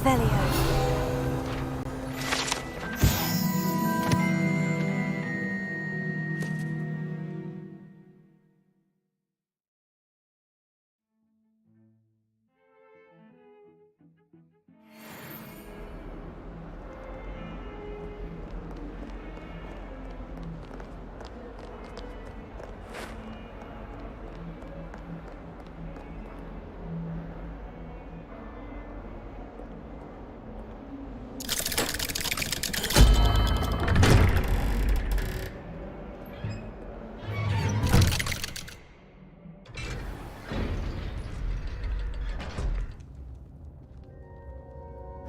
Revelio.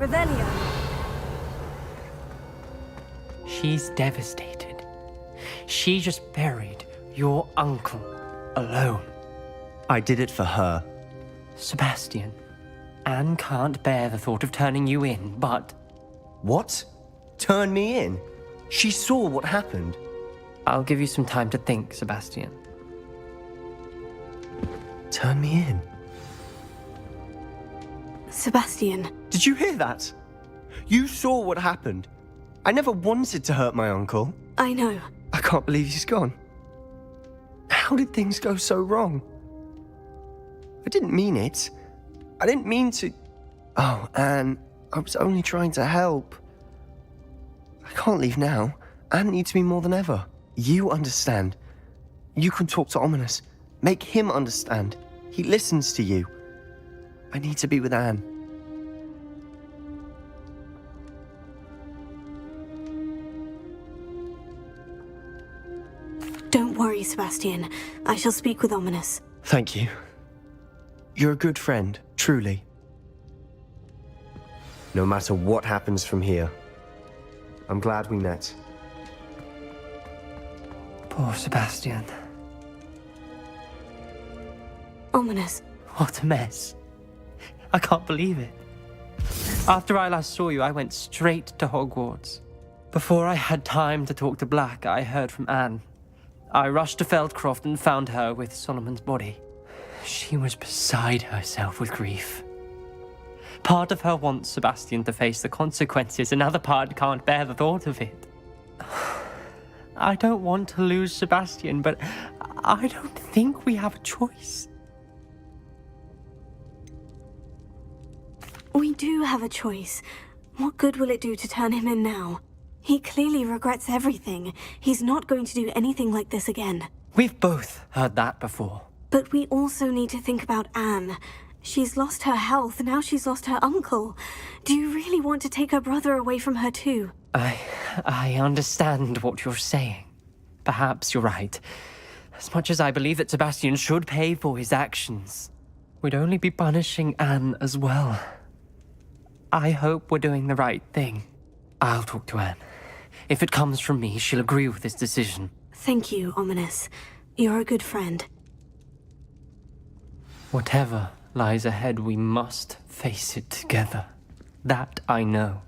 Revelio. She's devastated. She just buried your uncle alone. I did it for her. Sebastian, Anne can't bear the thought of turning you in, but... What? Turn me in? She saw what happened. I'll give you some time to think, Sebastian. Turn me in? Sebastian. Did you hear that? You saw what happened. I never wanted to hurt my uncle. I know. I can't believe he's gone. How did things go so wrong? I didn't mean it. I didn't mean to... Oh, Anne, I was only trying to help. I can't leave now. Anne needs me more than ever. You understand. You can talk to Ominous. Make him understand. He listens to you. I need to be with Anne. Don't worry, Sebastian. I shall speak with Ominous. Thank you. You're a good friend, truly. No matter what happens from here, I'm glad we met. Poor Sebastian. Ominous. What a mess. I can't believe it. After I last saw you, I went straight to Hogwarts. Before I had time to talk to Black, I heard from Anne. I rushed to Feldcroft and found her with Solomon's body. She was beside herself with grief. Part of her wants Sebastian to face the consequences, another part can't bear the thought of it. I don't want to lose Sebastian, but I don't think we have a choice. We do have a choice. What good will it do to turn him in now? He clearly regrets everything. He's not going to do anything like this again. We've both heard that before. But we also need to think about Anne. She's lost her health, now she's lost her uncle. Do you really want to take her brother away from her too? I understand what you're saying. Perhaps you're right. As much as I believe that Sebastian should pay for his actions, we'd only be punishing Anne as well. I hope we're doing the right thing. I'll talk to Anne. If it comes from me, she'll agree with this decision. Thank you, Ominous. You're a good friend. Whatever lies ahead, we must face it together. That I know.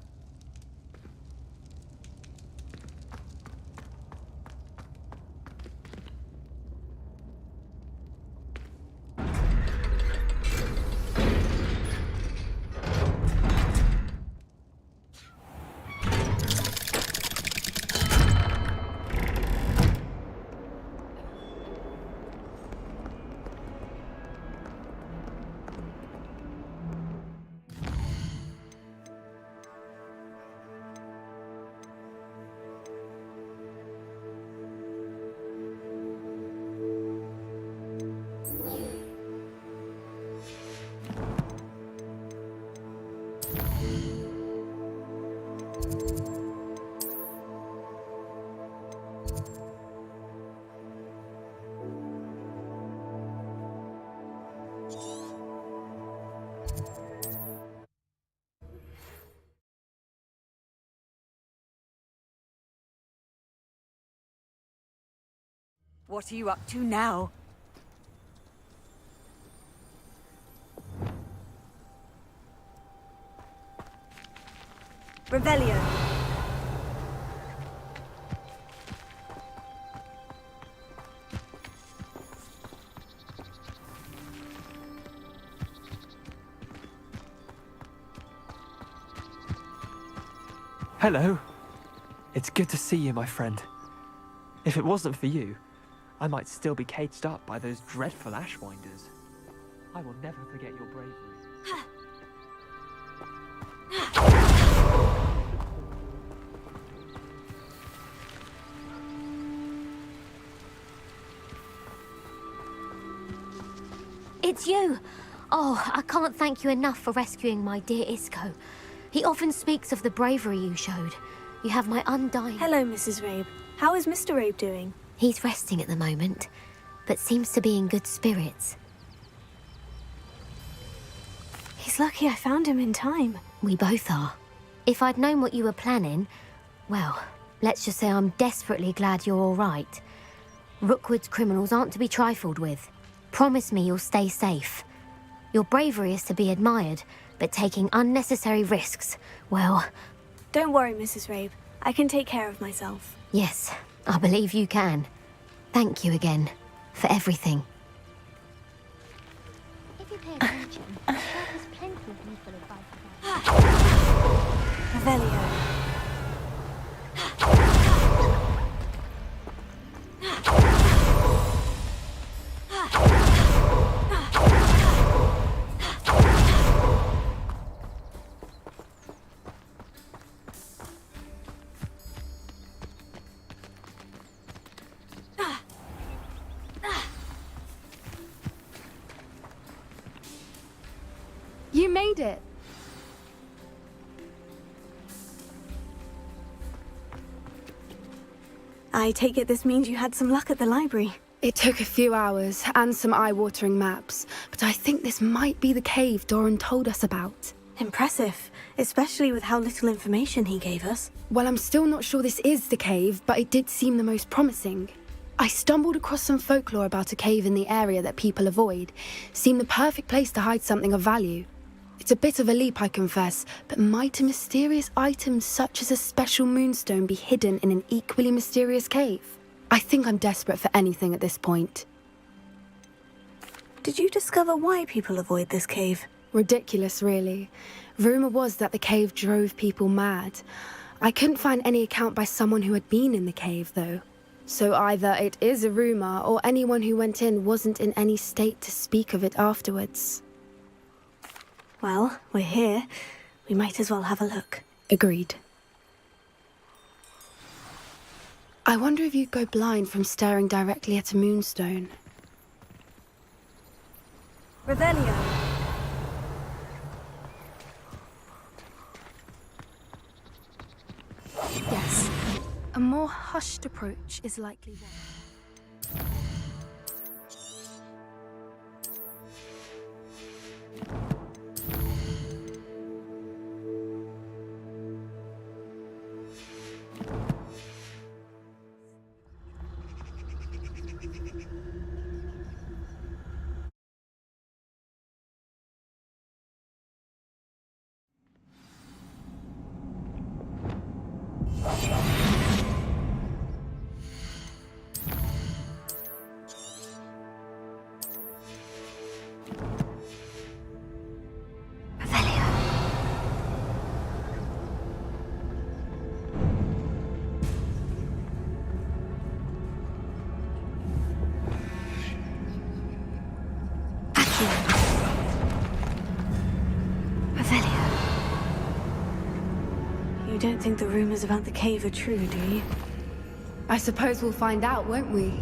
What are you up to now? Revelio. Hello. It's good to see you, my friend. If it wasn't for you, I might still be caged up by those dreadful ashwinders. I will never forget your bravery. It's you! Oh, I can't thank you enough for rescuing my dear Isco. He often speaks of the bravery you showed. You have my undying... Hello, Mrs. Rabe. How is Mr. Rabe doing? He's resting at the moment, but seems to be in good spirits. He's lucky I found him in time. We both are. If I'd known what you were planning, well, let's just say I'm desperately glad you're all right. Rookwood's criminals aren't to be trifled with. Promise me you'll stay safe. Your bravery is to be admired, but taking unnecessary risks, well... Don't worry, Mrs. Rabe. I can take care of myself. Yes, I believe you can. Thank you again, for everything. If you pay attention, there's plenty of useful advice. Revelio. You made it! I take it this means you had some luck at the library. It took a few hours and some eye-watering maps, but I think this might be the cave Doran told us about. Impressive, especially with how little information he gave us. Well, I'm still not sure this is the cave, but it did seem the most promising. I stumbled across some folklore about a cave in the area that people avoid. Seemed the perfect place to hide something of value. It's a bit of a leap, I confess, but might a mysterious item such as a special moonstone be hidden in an equally mysterious cave? I think I'm desperate for anything at this point. Did you discover why people avoid this cave? Ridiculous, really. Rumour was that the cave drove people mad. I couldn't find any account by someone who had been in the cave, though. So either it is a rumour, or anyone who went in wasn't in any state to speak of it afterwards. Well, we're here. We might as well have a look. Agreed. I wonder if you'd go blind from staring directly at a moonstone. Revelio. Yes. A more hushed approach is likely one. You don't think the rumors about the cave are true, do you? I suppose we'll find out, won't we?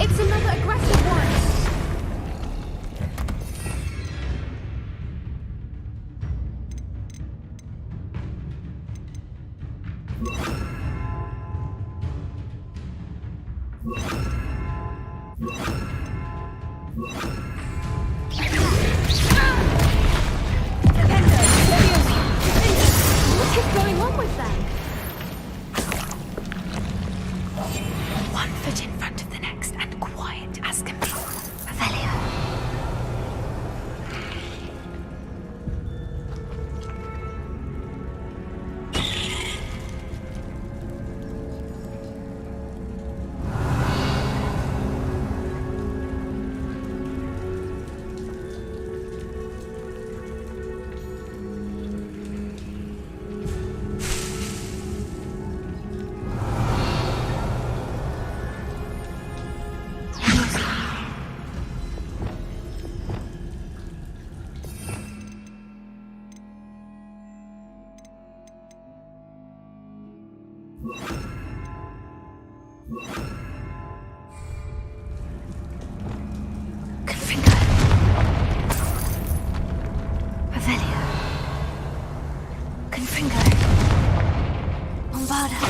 It's another aggressive one! What is going on with them? One foot in front of the next and quiet as can be. Revelio. Confringo. Revelio. Confringo. Bombarda.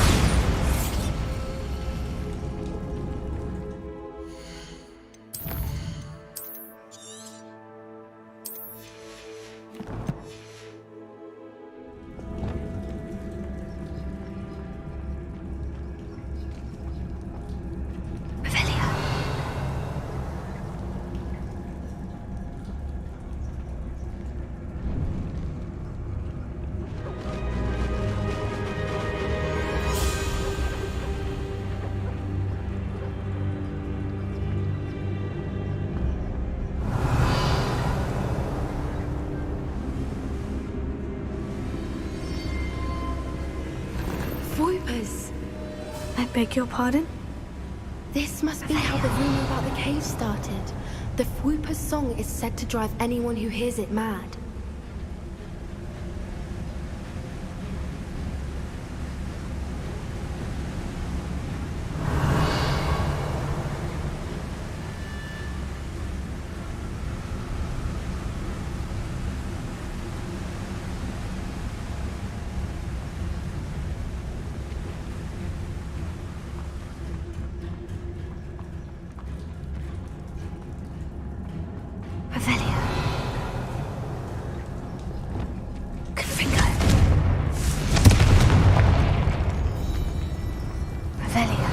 Voipers! I beg your pardon? This must be how the rumor about the cave started. The Fwooper's song is said to drive anyone who hears it mad. Revelio. Confringo. Revelio.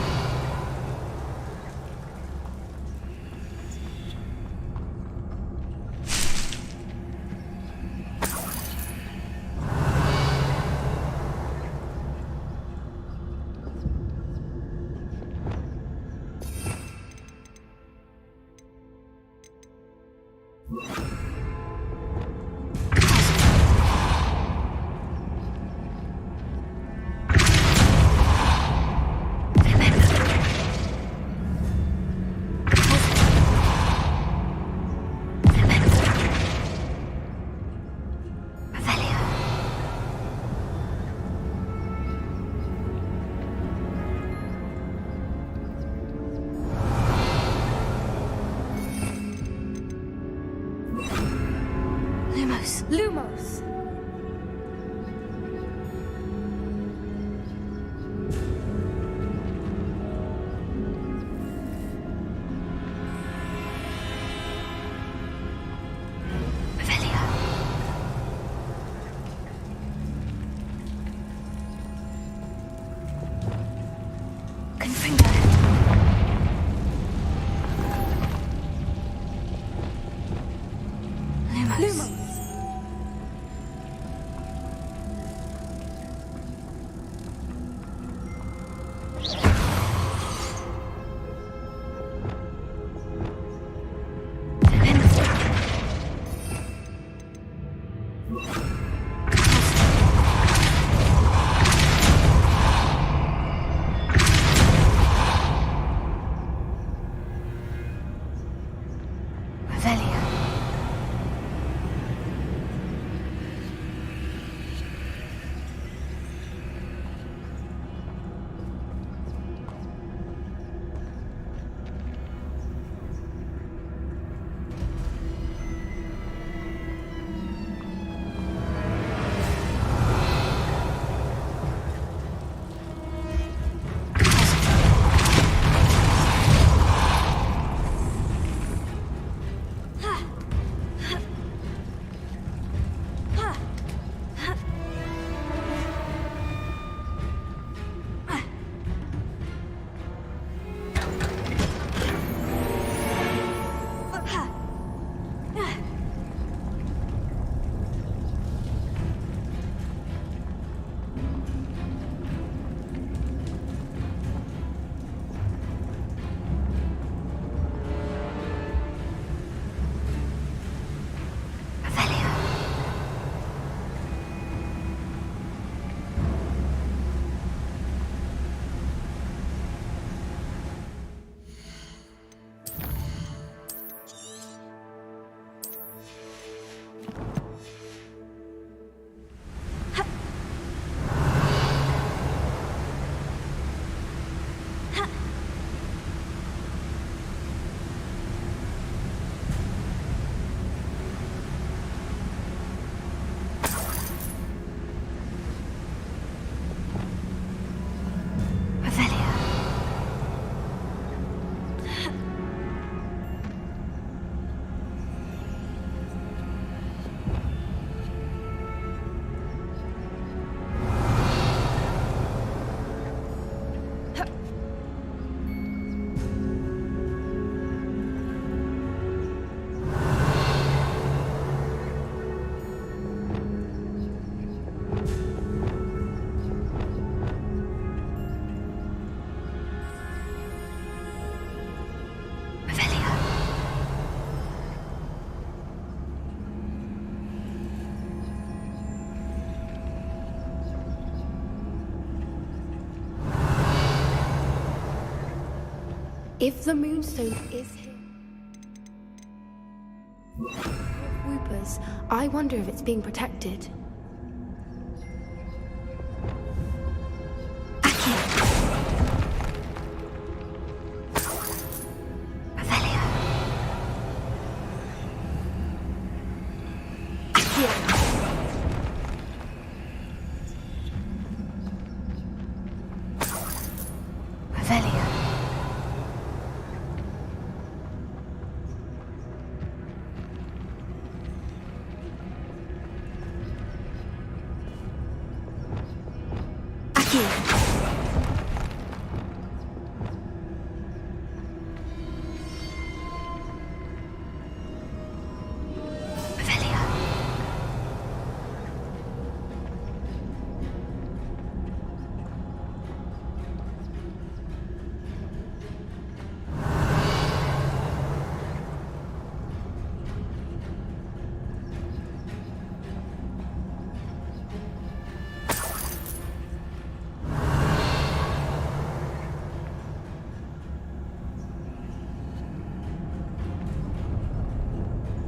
Lumos. Lumos! Revelio. Confringo. Lumos. Lumos! If the Moonstone is here, Whoopers, I wonder if it's being protected.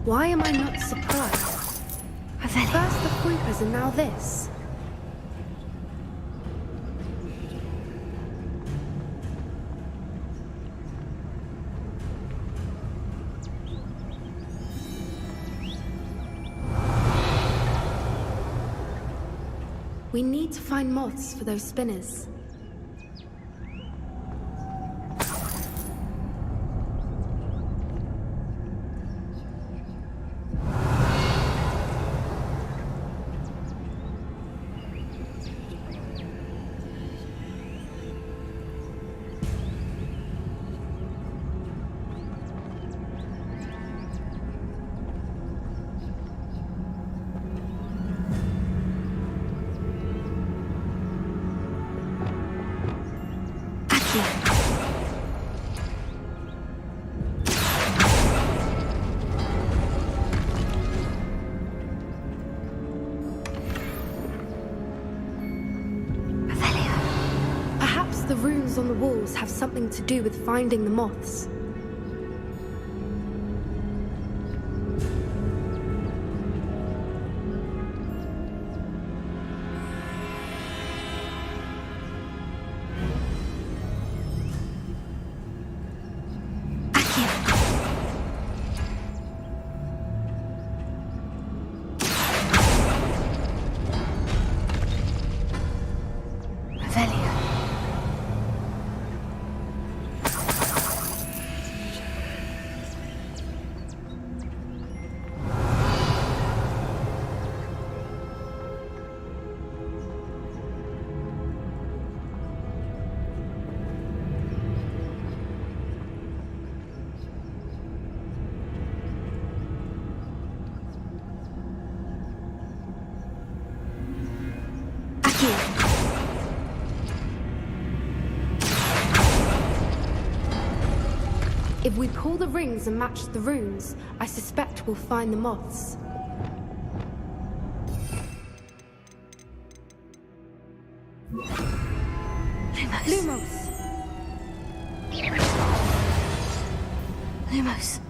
Why am I not surprised? First the Whoopers and now this. We need to find moths for those spinners. Perhaps the runes on the walls have something to do with finding the moths. If we pull the rings and match the runes, I suspect we'll find the moths. Lumos! Lumos.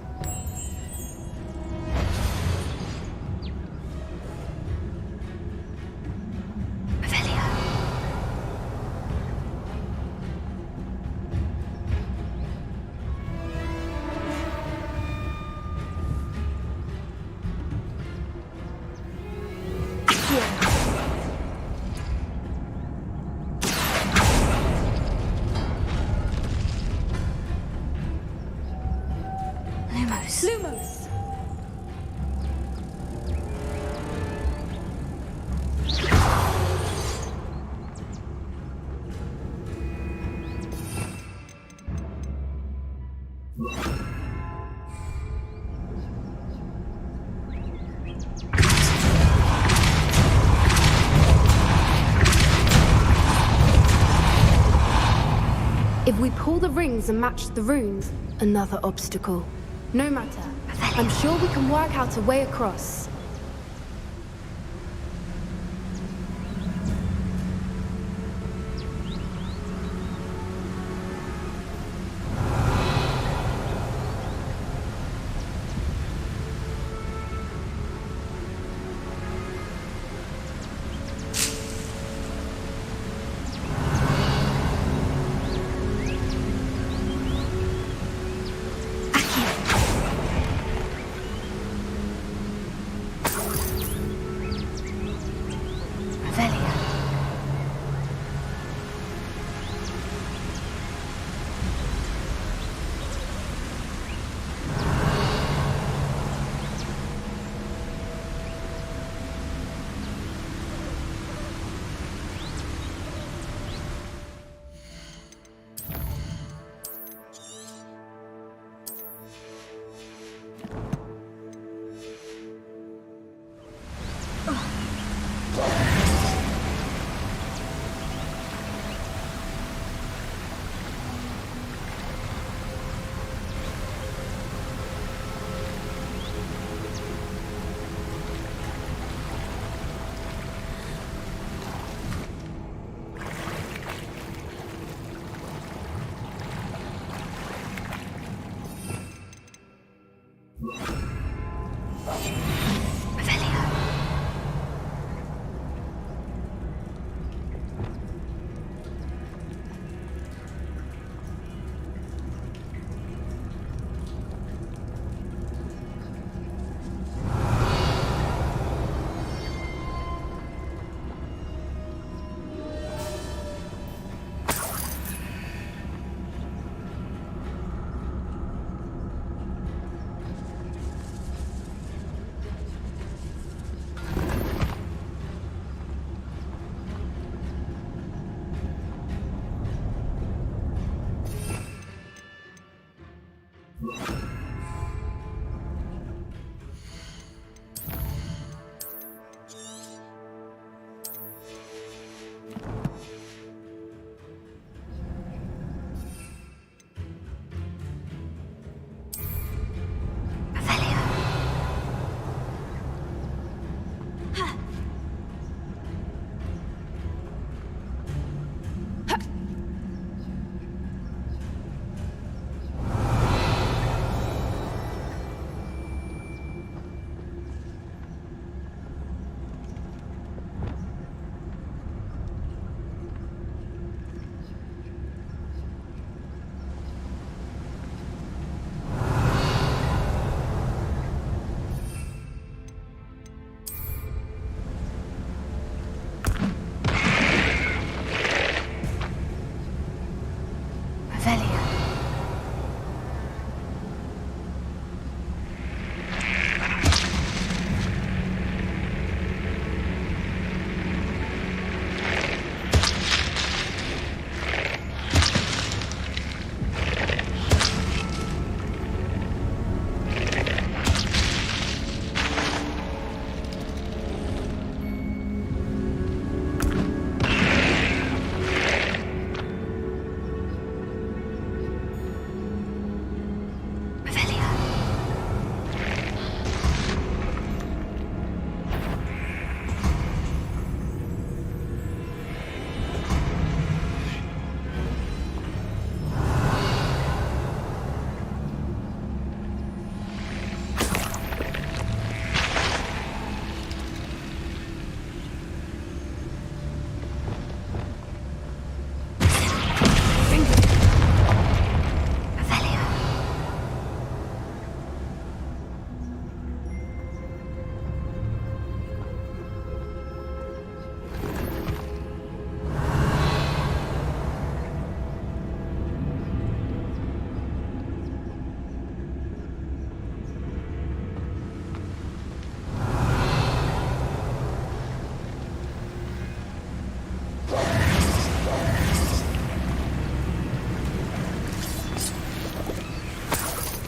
Lumos. Lumos! If we pull the rings and match the runes, another obstacle. No matter. I'm sure we can work out a way across.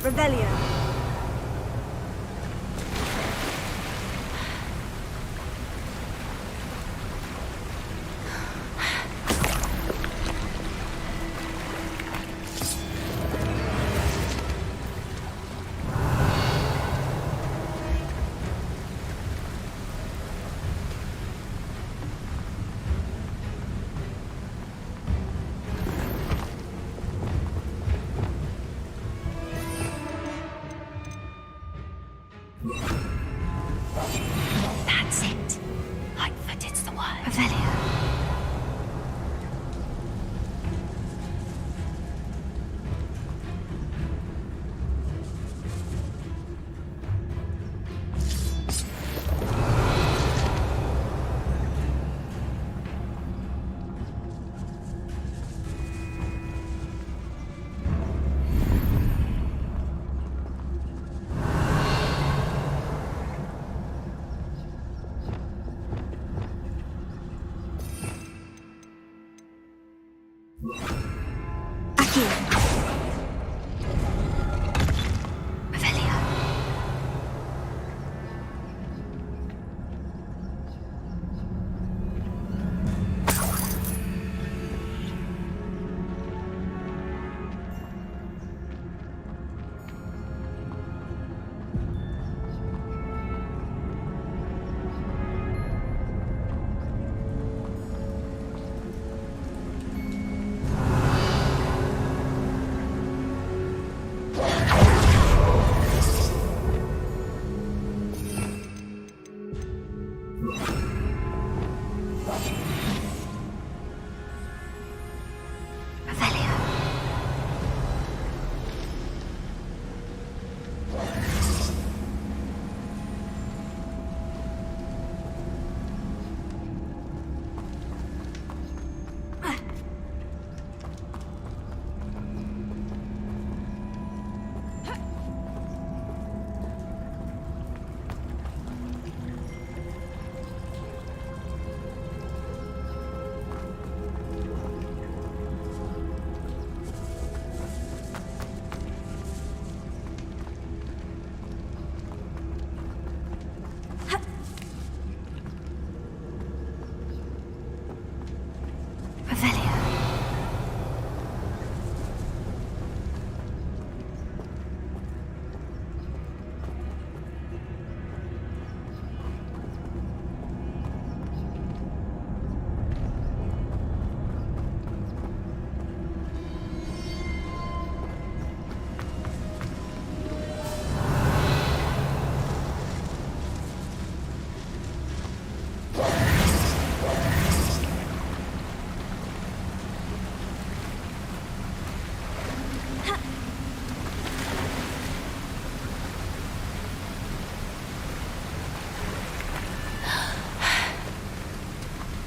Revelio. That's it. Lightfooted's the word. Revelio.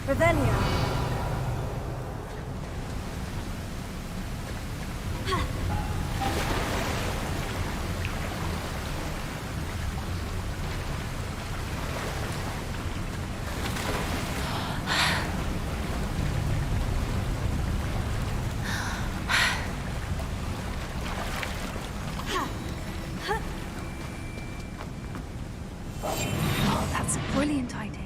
Revelio. Oh, that's a brilliant idea.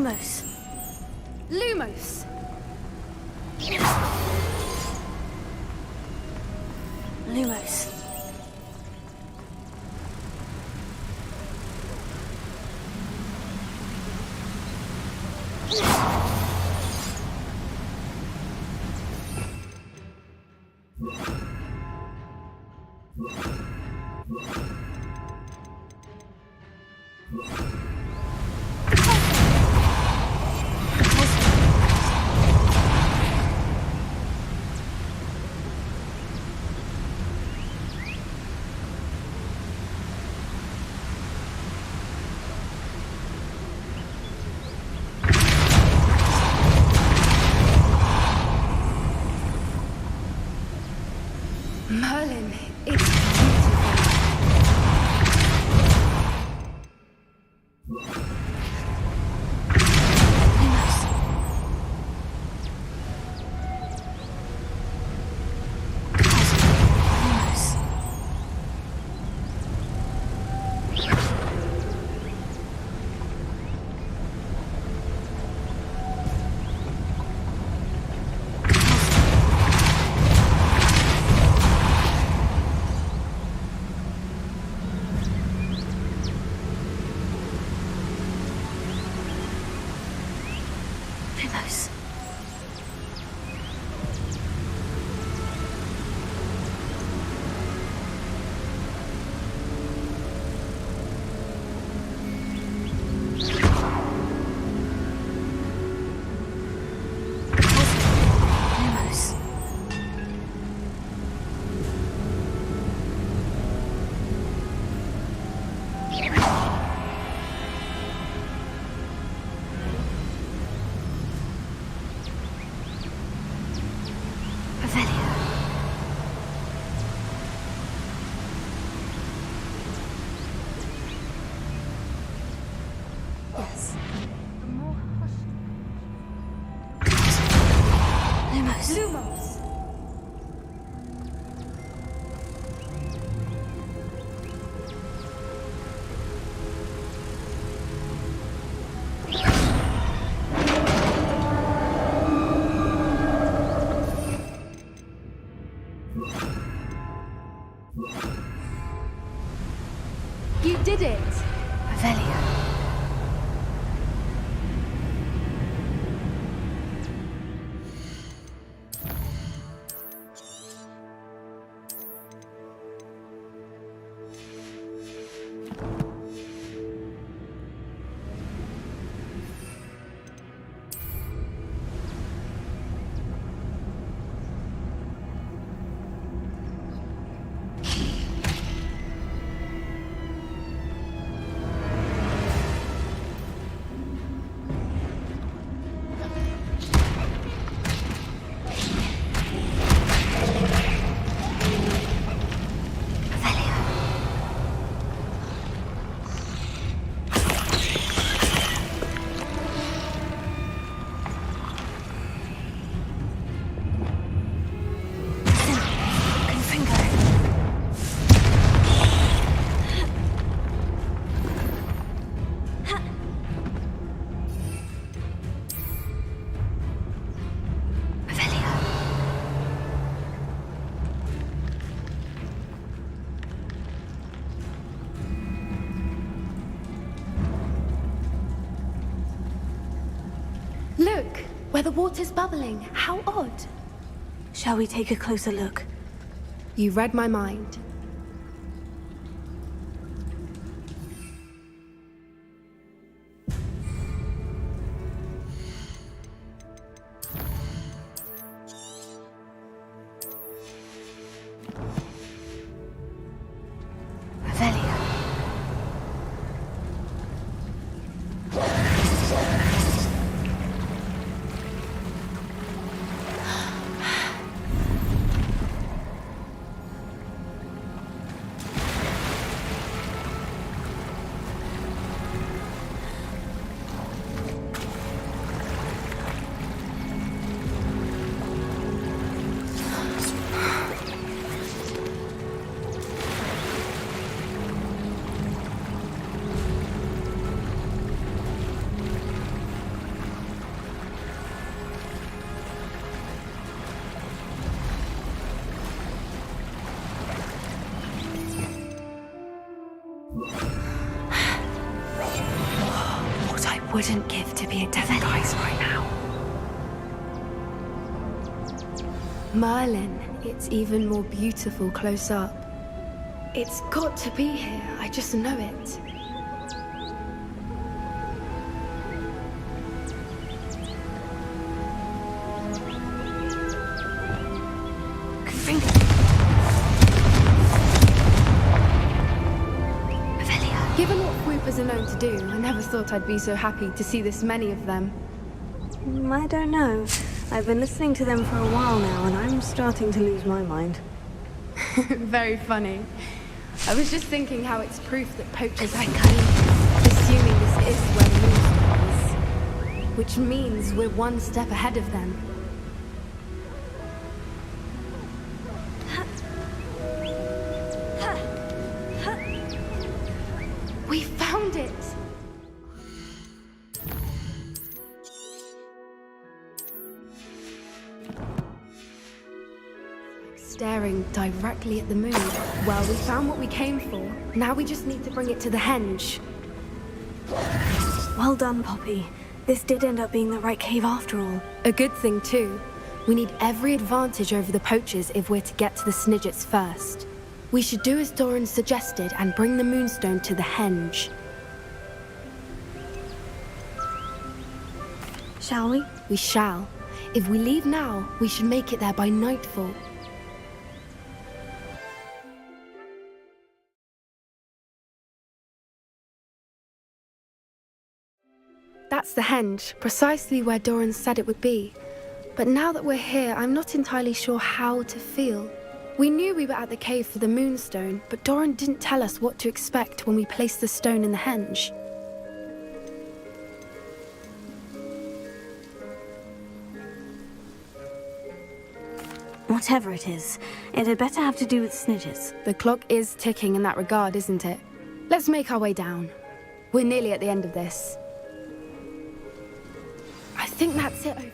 Lumos. Lumos! Lumos. Merlin, it's beautiful. Lumos. Lumos. Revelio. Yes. Lumos. Lumos! You did it! Revelio. Look, where the water's bubbling. How odd. Shall we take a closer look? You read my mind. Revelio. wouldn't give to be at Devon Guys right now. Merlin, it's even more beautiful close up. It's got to be here, I just know it. Given what Whoopers are known to do, I never thought I'd be so happy to see this many of them. I don't know. I've been listening to them for a while now, and I'm starting to lose my mind. Very funny. I was just thinking how it's proof that poachers are cunning, assuming this is where the moonstone is. Which means we're one step ahead of them. We found it! Staring directly at the moon. Well, we found what we came for. Now we just need to bring it to the henge. Well done, Poppy. This did end up being the right cave after all. A good thing, too. We need every advantage over the poachers if we're to get to the Snidgets first. We should do as Doran suggested and bring the moonstone to the henge. Shall we? We shall. If we leave now, we should make it there by nightfall. That's the henge, precisely where Doran said it would be. But now that we're here, I'm not entirely sure how to feel. We knew we were at the cave for the moonstone, but Doran didn't tell us what to expect when we placed the stone in the henge. Whatever it is, it had better have to do with Snidgets. The clock is ticking in that regard, isn't it? Let's make our way down. We're nearly at the end of this. I think that's it over.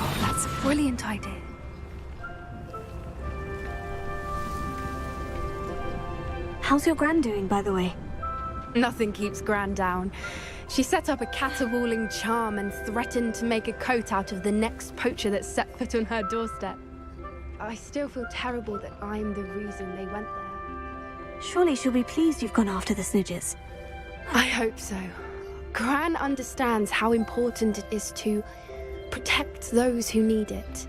Oh, that's a brilliant idea. How's your Gran doing, by the way? Nothing keeps Gran down. She set up a caterwauling charm and threatened to make a coat out of the next poacher that set foot on her doorstep. I still feel terrible that I'm the reason they went there. Surely she'll be pleased you've gone after the Snidgets. I hope so. Gran understands how important it is to protect those who need it.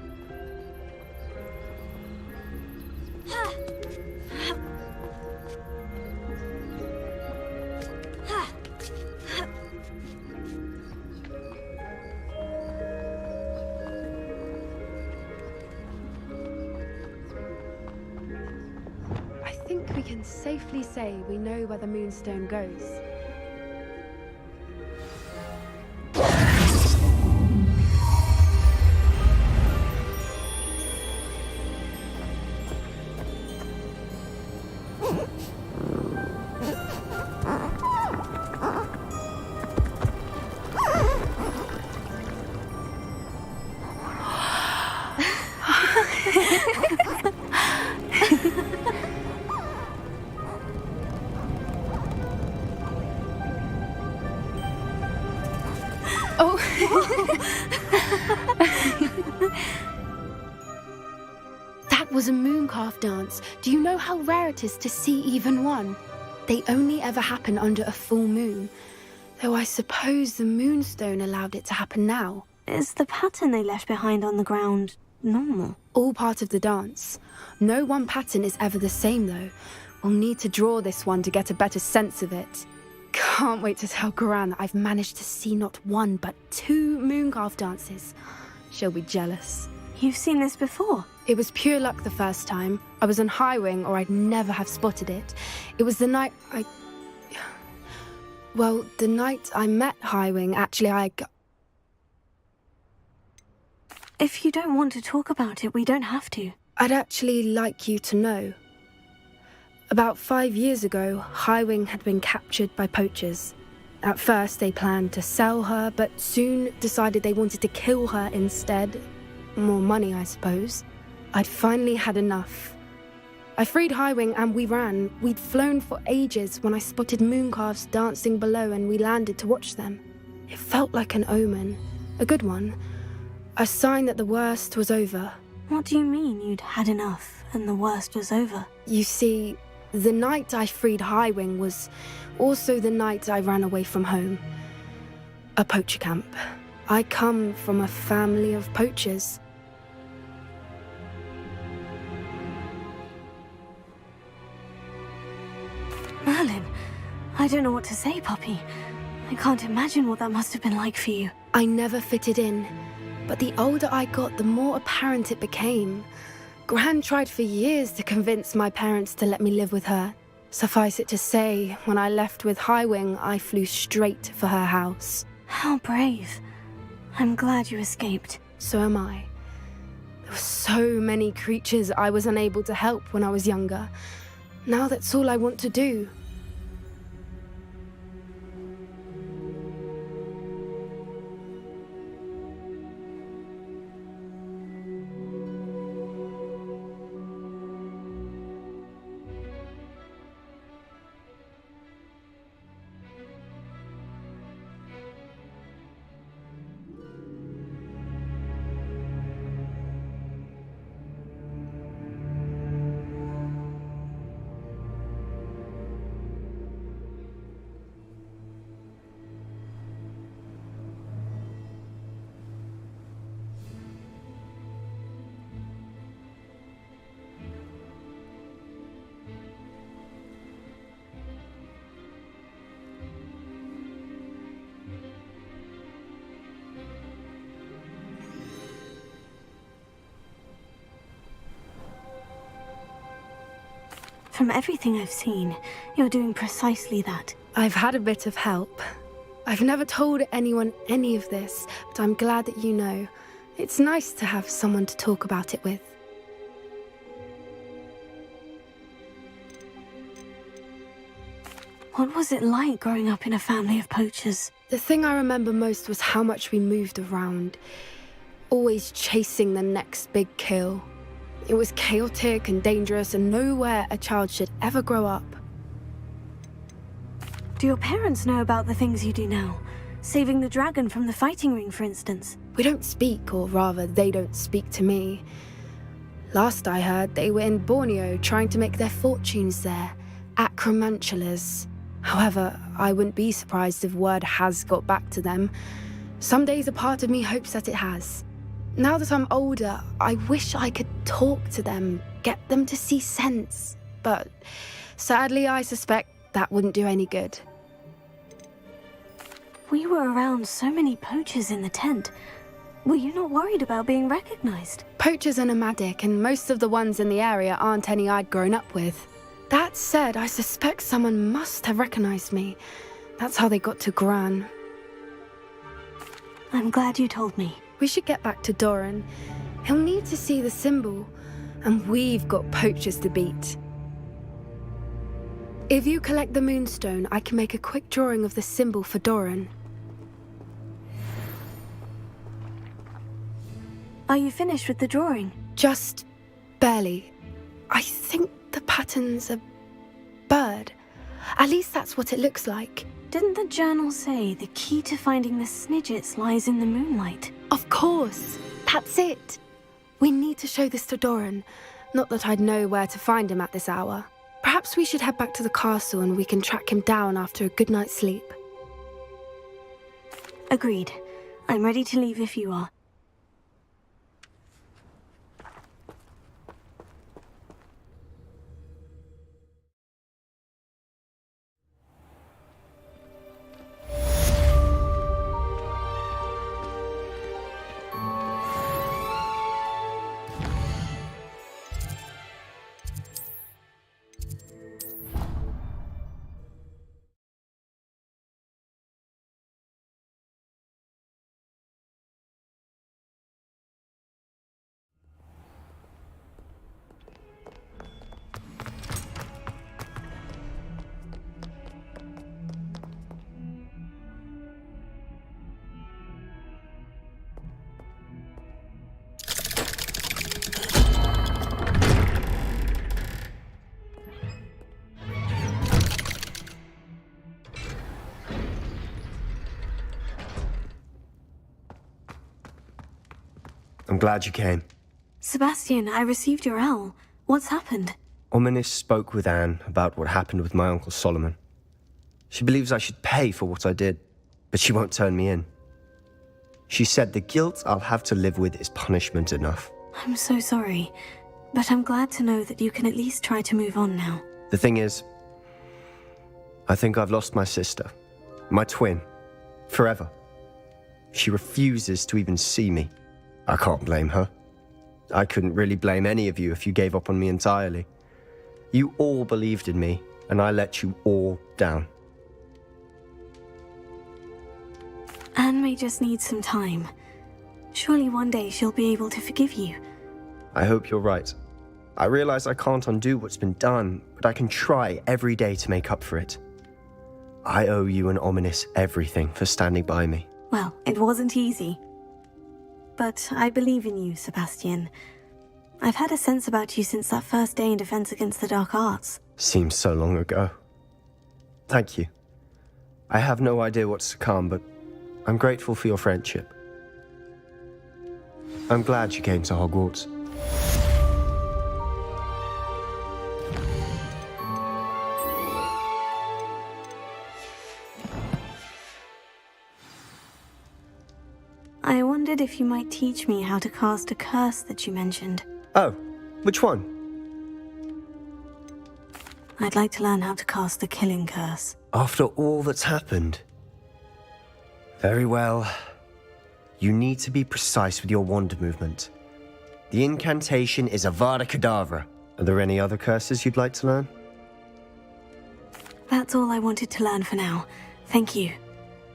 I think we can safely say we know where the moonstone goes. That was a mooncalf dance. Do you know how rare it is to see even one? They only ever happen under a full moon. Though I suppose the moonstone allowed it to happen now. Is the pattern they left behind on the ground normal? All part of the dance. No one pattern is ever the same, though. We'll need to draw this one to get a better sense of it. Can't wait to tell Gran that I've managed to see not one, but 2 mooncalf dances. She'll be jealous. You've seen this before? It was pure luck the first time. I was on High Wing, or I'd never have spotted it. It was the night Well, the night I met Highwing, actually If you don't want to talk about it, we don't have to. I'd actually like you to know. About 5 years ago, Highwing had been captured by poachers. At first, they planned to sell her, but soon decided they wanted to kill her instead. More money, I suppose. I'd finally had enough. I freed Highwing and we ran. We'd flown for ages when I spotted mooncalves dancing below and we landed to watch them. It felt like an omen. A good one. A sign that the worst was over. What do you mean you'd had enough and the worst was over? You see, the night I freed Highwing was also the night I ran away from home. A poacher camp. I come from a family of poachers. Merlin, I don't know what to say, puppy. I can't imagine what that must have been like for you. I never fitted in, but the older I got, the more apparent it became. Gran tried for years to convince my parents to let me live with her. Suffice it to say, when I left with Highwing, I flew straight for her house. How brave. I'm glad you escaped. So am I. There were so many creatures I was unable to help when I was younger. Now that's all I want to do. From everything I've seen, you're doing precisely that. I've had a bit of help. I've never told anyone any of this, but I'm glad that you know. It's nice to have someone to talk about it with. What was it like growing up in a family of poachers? The thing I remember most was how much we moved around, always chasing the next big kill. It was chaotic and dangerous and nowhere a child should ever grow up. Do your parents know about the things you do now? Saving the dragon from the fighting ring, for instance? We don't speak, or rather, they don't speak to me. Last I heard, they were in Borneo trying to make their fortunes there, acromantulas. However, I wouldn't be surprised if word has got back to them. Some days a part of me hopes that it has. Now that I'm older, I wish I could talk to them, get them to see sense. But sadly, I suspect that wouldn't do any good. We were around so many poachers in the tent. Were you not worried about being recognized? Poachers are nomadic, and most of the ones in the area aren't any I'd grown up with. That said, I suspect someone must have recognized me. That's how they got to Gran. I'm glad you told me. We should get back to Doran. He'll need to see the symbol, and we've got poachers to beat. If you collect the moonstone, I can make a quick drawing of the symbol for Doran. Are you finished with the drawing? Just barely. I think the pattern's a bird. At least that's what it looks like. Didn't the journal say the key to finding the Snidgets lies in the moonlight? Of course. That's it. We need to show this to Doran. Not that I'd know where to find him at this hour. Perhaps we should head back to the castle and we can track him down after a good night's sleep. Agreed. I'm ready to leave if you are. I'm glad you came. Sebastian, I received your owl. What's happened? Ominis spoke with Anne about what happened with my Uncle Solomon. She believes I should pay for what I did, but she won't turn me in. She said the guilt I'll have to live with is punishment enough. I'm so sorry, but I'm glad to know that you can at least try to move on now. The thing is, I think I've lost my sister, my twin, forever. She refuses to even see me. I can't blame her. I couldn't really blame any of you if you gave up on me entirely. You all believed in me, and I let you all down. Anne may just need some time. Surely one day she'll be able to forgive you. I hope you're right. I realize I can't undo what's been done, but I can try every day to make up for it. I owe you and Ominis everything for standing by me. Well, it wasn't easy. But I believe in you, Sebastian. I've had a sense about you since that first day in Defense Against the Dark Arts. Seems so long ago. Thank you. I have no idea what's to come, but I'm grateful for your friendship. I'm glad you came to Hogwarts. I wondered if you might teach me how to cast a curse that you mentioned. Oh, which one? I'd like to learn how to cast the Killing Curse. After all that's happened? Very well. You need to be precise with your wand movement. The incantation is Avada Kedavra. Are there any other curses you'd like to learn? That's all I wanted to learn for now. Thank you.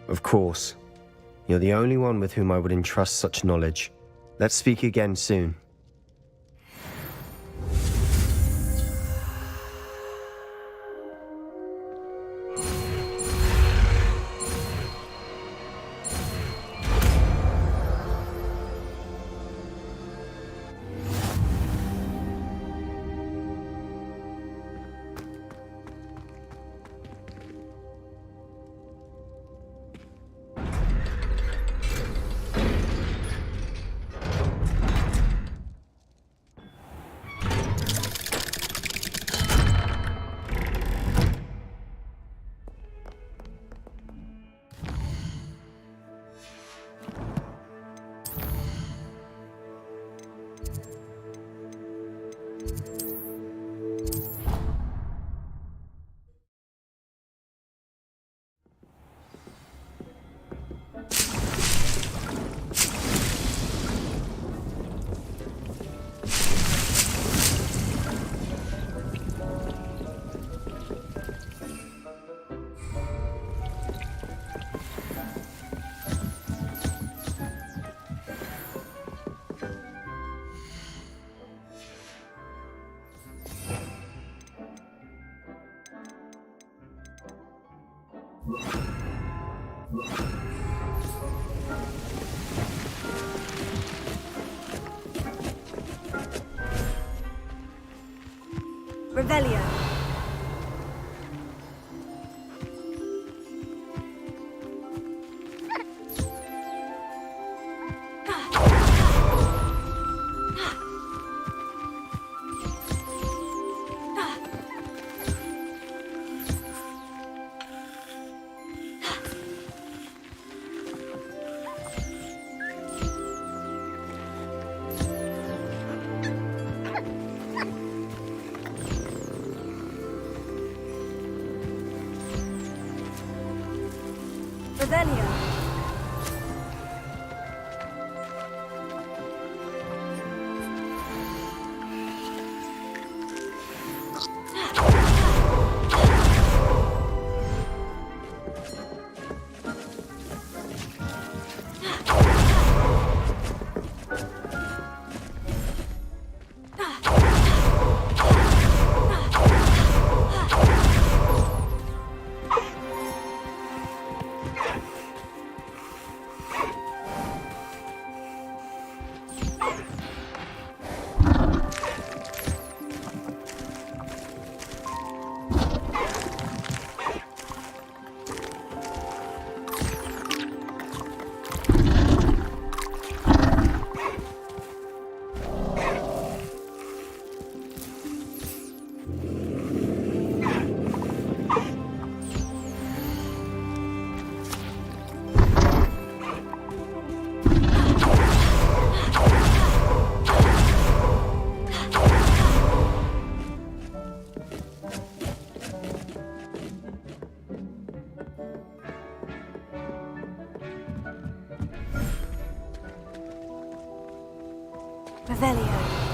Of course. You're the only one with whom I would entrust such knowledge. Let's speak again soon. Revelio. Revelio. Revelio.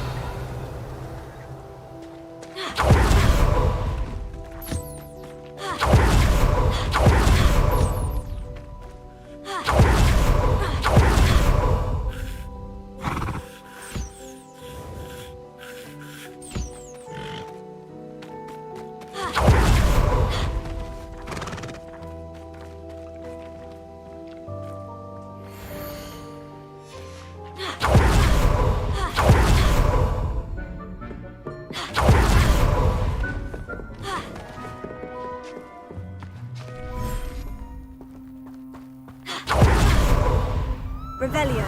Revelio.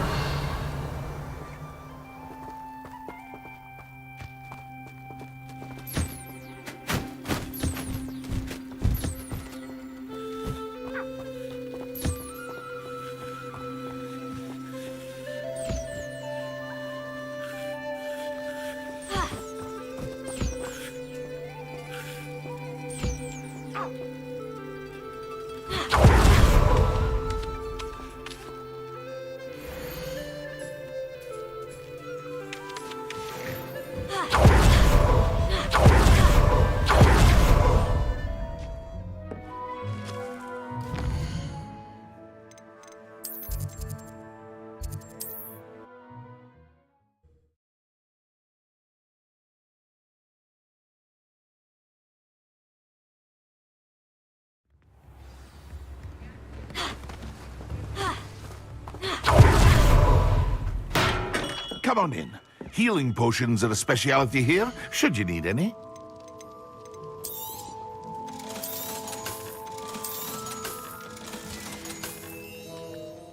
Come on in. Healing potions are a speciality here, should you need any.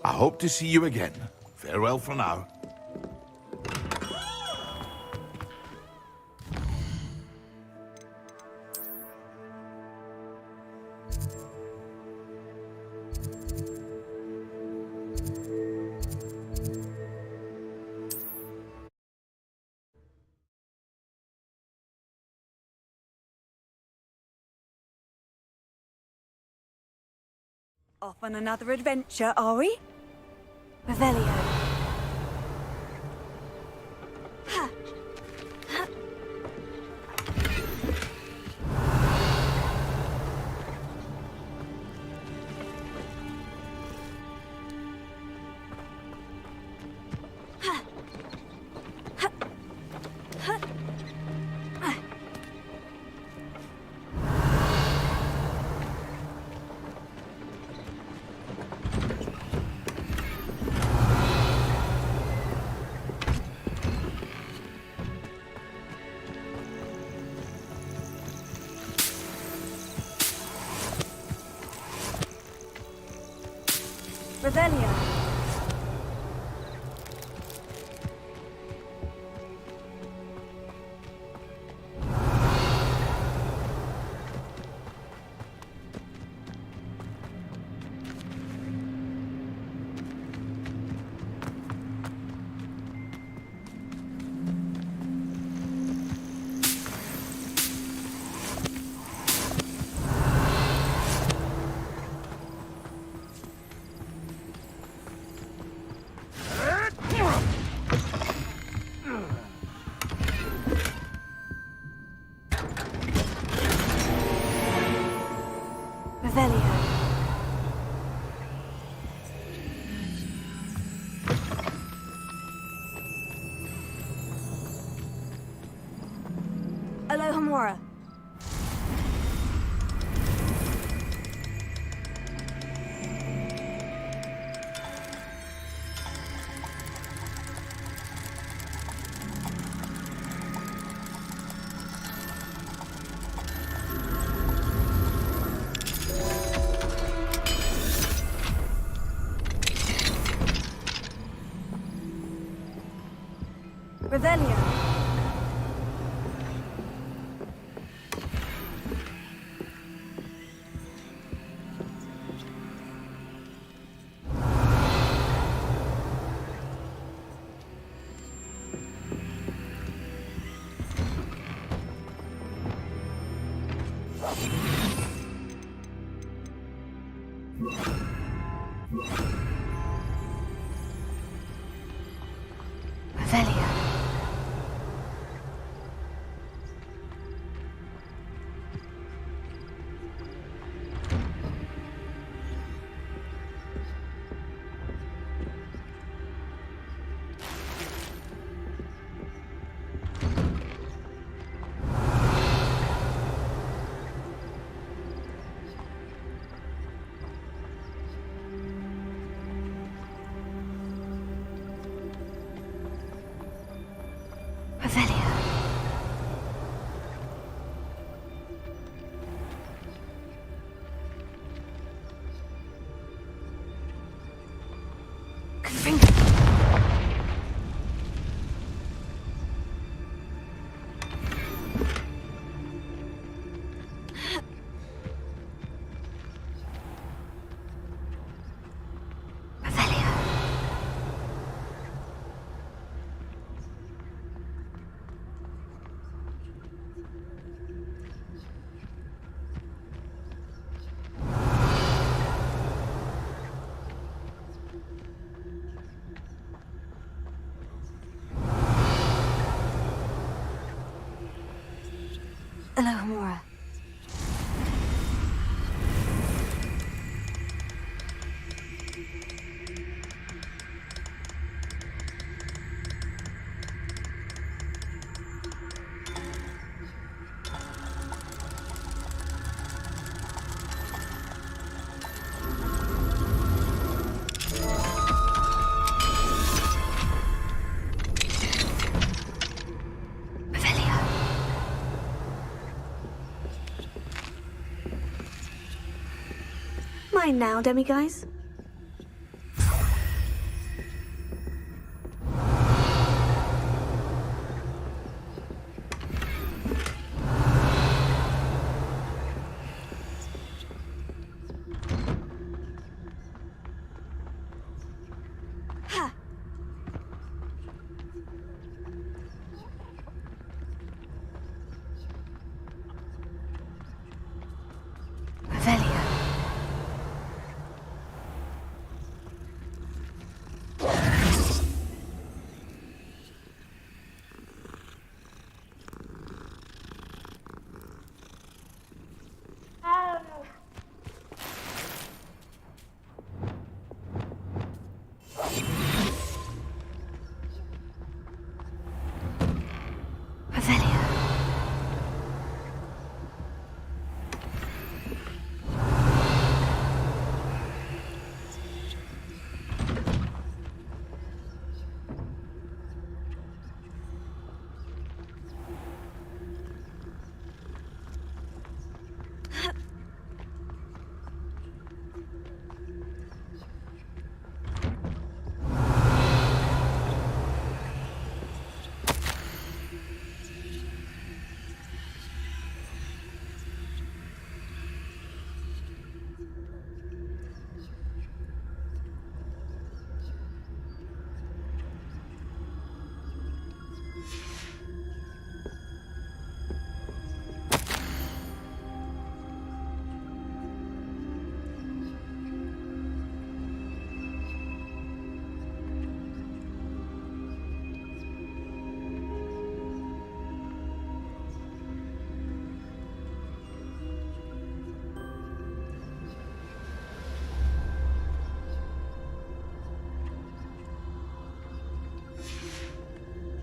I hope to see you again. Farewell for now. Off on another adventure, are we? Revelio. Revelio. Revelio. Alohomora. Revelio. Revelio. Hello, Hamura. Mine now, demiguise. Ha! Revelio.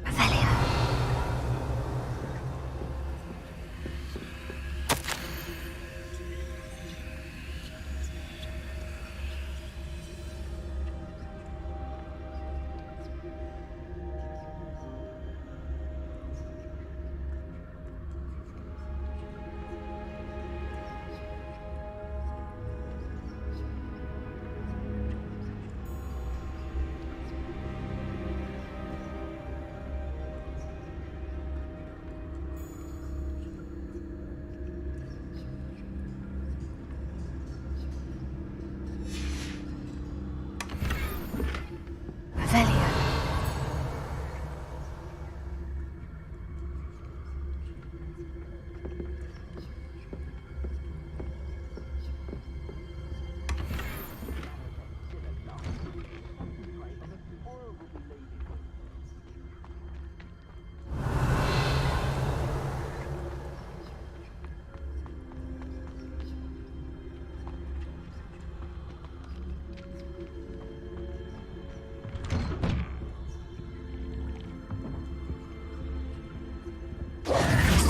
Revelio. Revelio.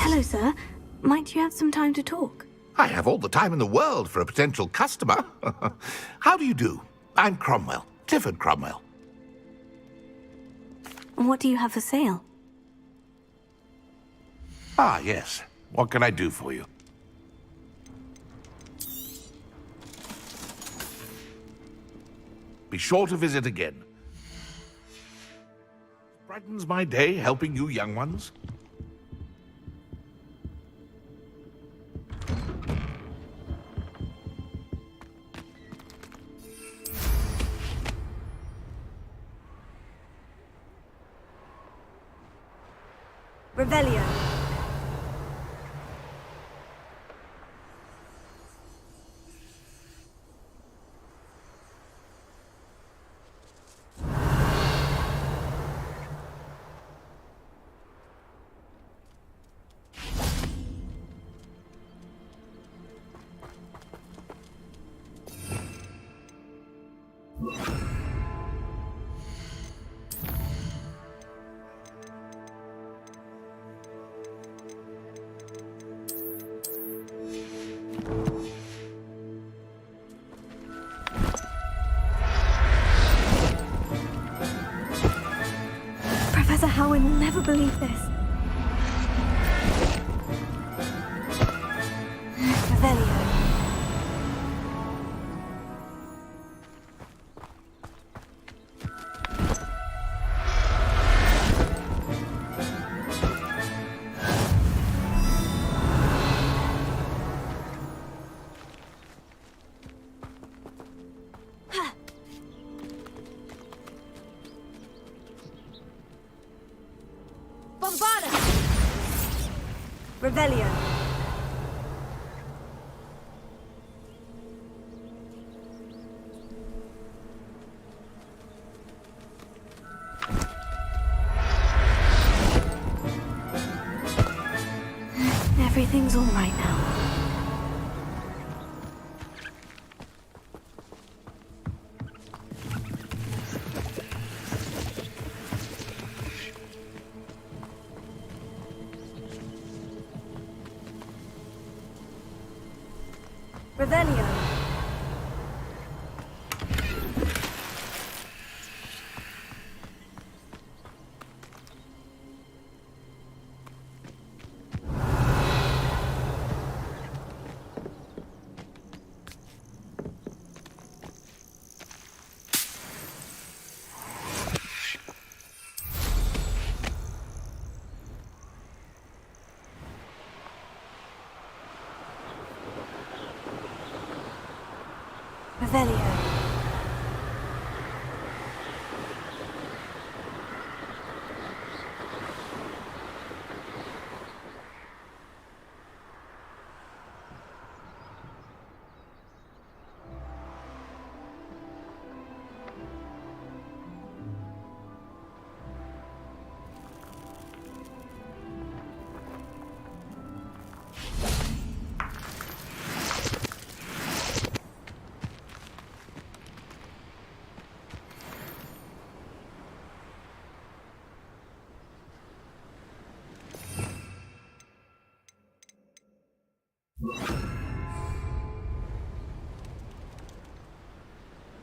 Hello, sir. Might you have some time to talk? I have all the time in the world for a potential customer. How do you do? I'm Cromwell, Clifford Cromwell. What do you have for sale? Ah, yes. What can I do for you? Be sure to visit again. Brightens my day helping you young ones. Revelio. Professor Howard will never believe this. Revelio. Revelio. Everything's all right now. Revelio. Revelio.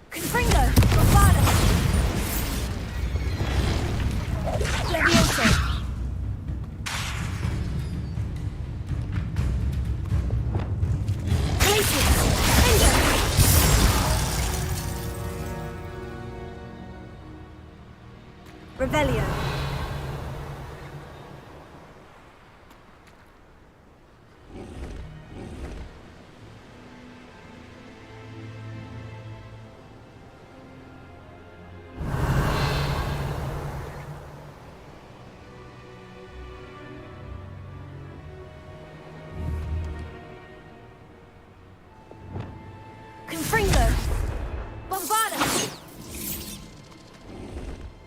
Confringo! Bombarda! Levioso! Glacius! Finger! Revelio. Confringo! Bombarda!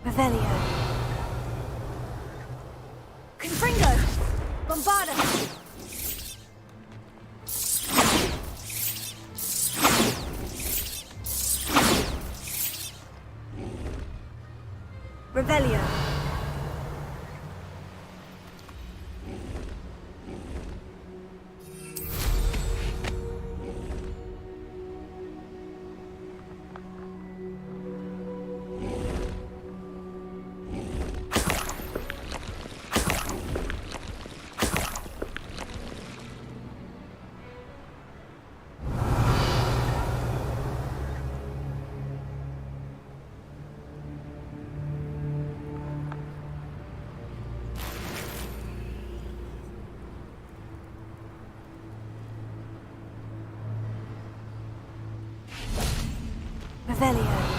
Revelio. Confringo! Bombarda! Revelio. Revelio.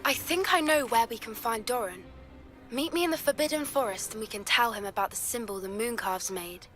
I think I know where we can find Doran. Meet me in the Forbidden Forest and we can tell him about the symbol the Mooncalves made.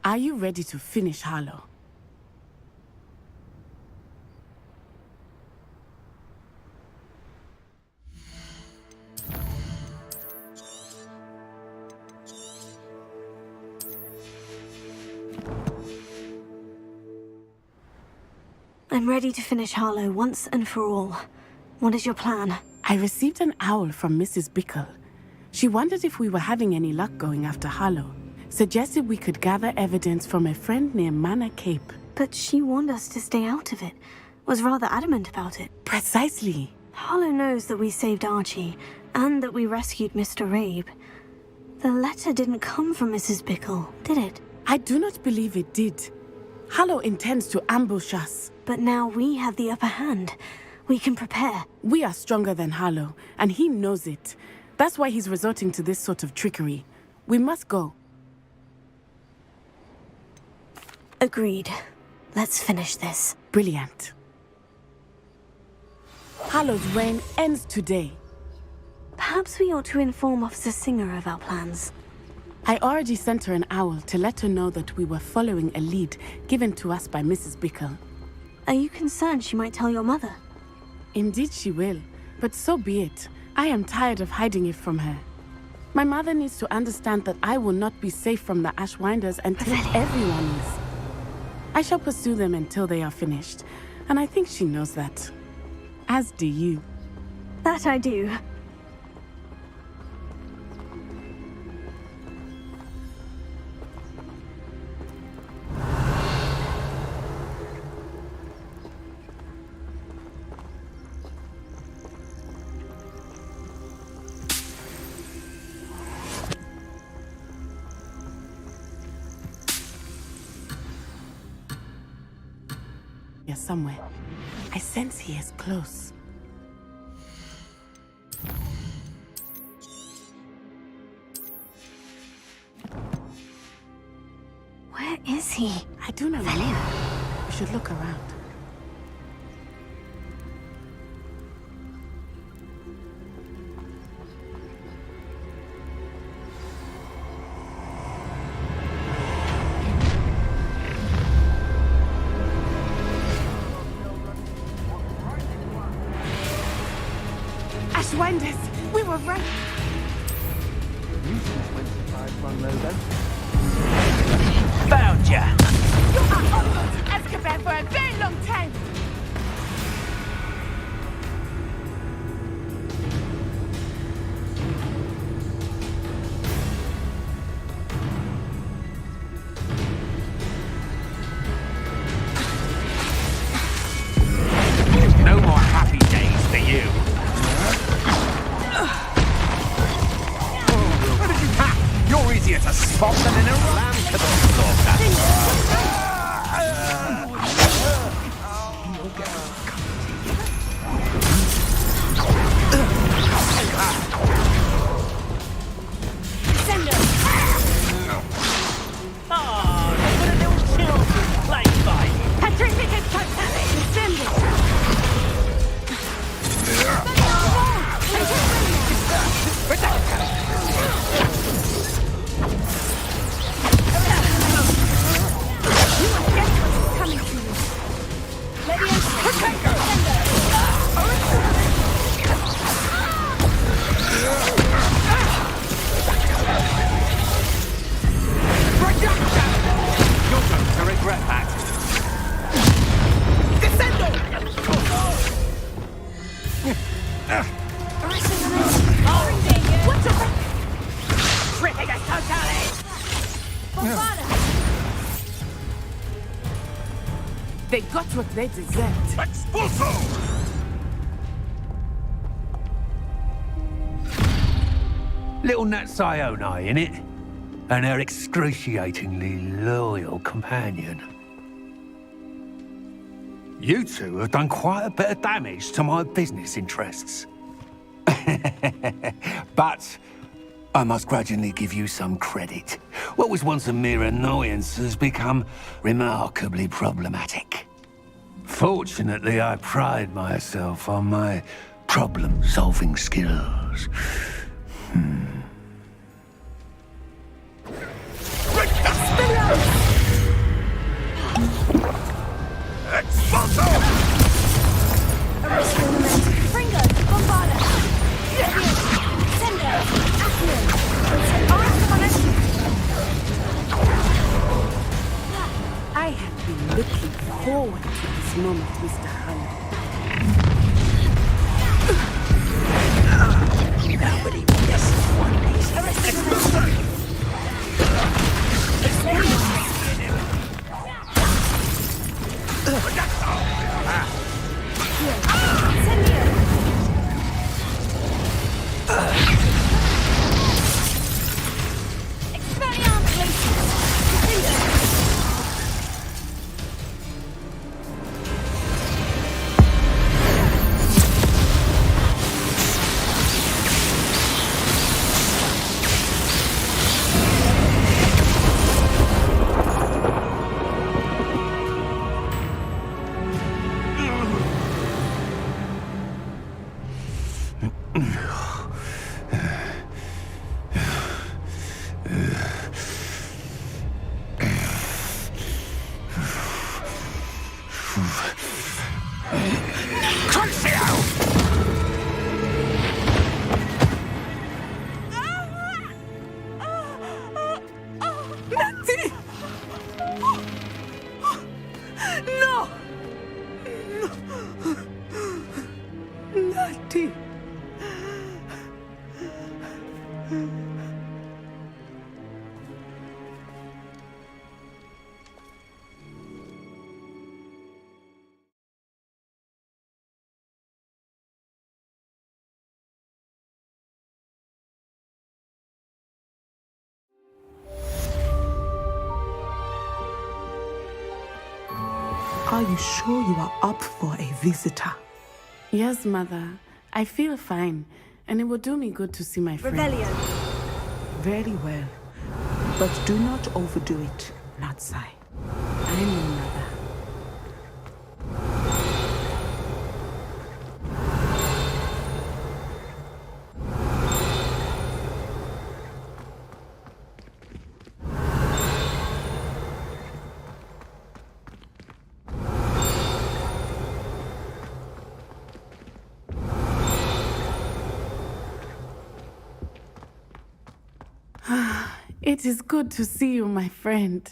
Are you ready to finish Harlow? I'm ready to finish Harlow once and for all. What is your plan? I received an owl from Mrs. Bickle. She wondered if we were having any luck going after Harlow. Suggested we could gather evidence from a friend near Manor Cape. But she warned us to stay out of it. Was rather adamant about it. Precisely. Harlow knows that we saved Archie, and that we rescued Mr. Rabe. The letter didn't come from Mrs. Bickle, did it? I do not believe it did. Harlow intends to ambush us. But now we have the upper hand. We can prepare. We are stronger than Harlow, and he knows it. That's why he's resorting to this sort of trickery. We must go. Agreed. Let's finish this. Brilliant. Harlow's reign ends today. Perhaps we ought to inform Officer Singer of our plans. I already sent her an owl to let her know that we were following a lead given to us by Mrs. Bickle. Are you concerned she might tell your mother? Indeed she will, but so be it. I am tired of hiding it from her. My mother needs to understand that I will not be safe from the Ashwinders until everyone is. I shall pursue them until they are finished, and I think she knows that. As do you. That I do. Here somewhere. I sense he is close. Where is he? I do not know. We should look around. Ashwinders! We were right! Found ya! You are unknown to Azkaban for a very long time! No more happy days for you. Where did you pack? You're easier to spot than in a lamb to the slaughter. Oh, what a little children play by. You're going to regret that. Tripping us totally! They got what they deserved. Expulso! Little Nat Sione, innit? And her excruciatingly loyal companion. You two have done quite a bit of damage to my business interests. But I must grudgingly give you some credit. What was once a mere annoyance has become remarkably problematic. Fortunately, I pride myself on my problem-solving skills. Expelliarmus! looking forward to this moment, Mr. Harlow. Nobody misses one piece. Are you sure you are up for a visitor? Yes, Mother. I feel fine, and it will do me good to see my friend. Rebellion. Very well. But do not overdo it, Natsai. I know, Mother. It is good to see you, my friend.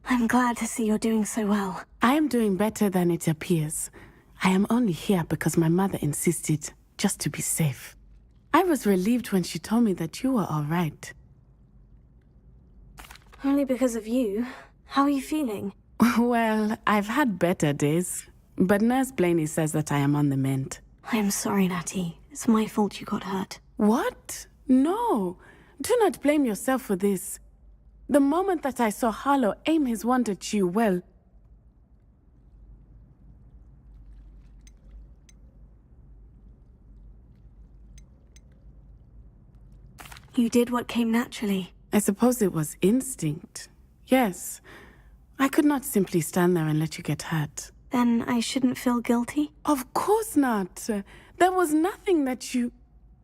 I'm glad to see you're doing so well. I am doing better than it appears. I am only here because my mother insisted, just to be safe. I was relieved when she told me that you were all right. Only because of you. How are you feeling? Well, I've had better days, but Nurse Blaney says that I am on the mend. I am sorry, Natty. It's my fault you got hurt. What? No. Do not blame yourself for this. The moment that I saw Harlow aim his wand at you, well... You did what came naturally. I suppose it was instinct. Yes. I could not simply stand there and let you get hurt. Then I shouldn't feel guilty? Of course not. There was nothing that you...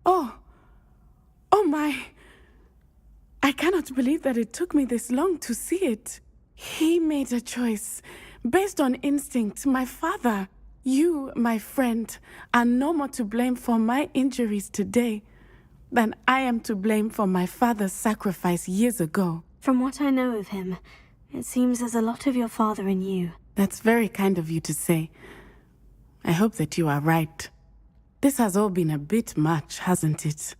Oh my... I cannot believe that it took me this long to see it. He made a choice based on instinct. My father, you, my friend, are no more to blame for my injuries today than I am to blame for my father's sacrifice years ago. From what I know of him, it seems there's a lot of your father in you. That's very kind of you to say. I hope that you are right. This has all been a bit much, hasn't it?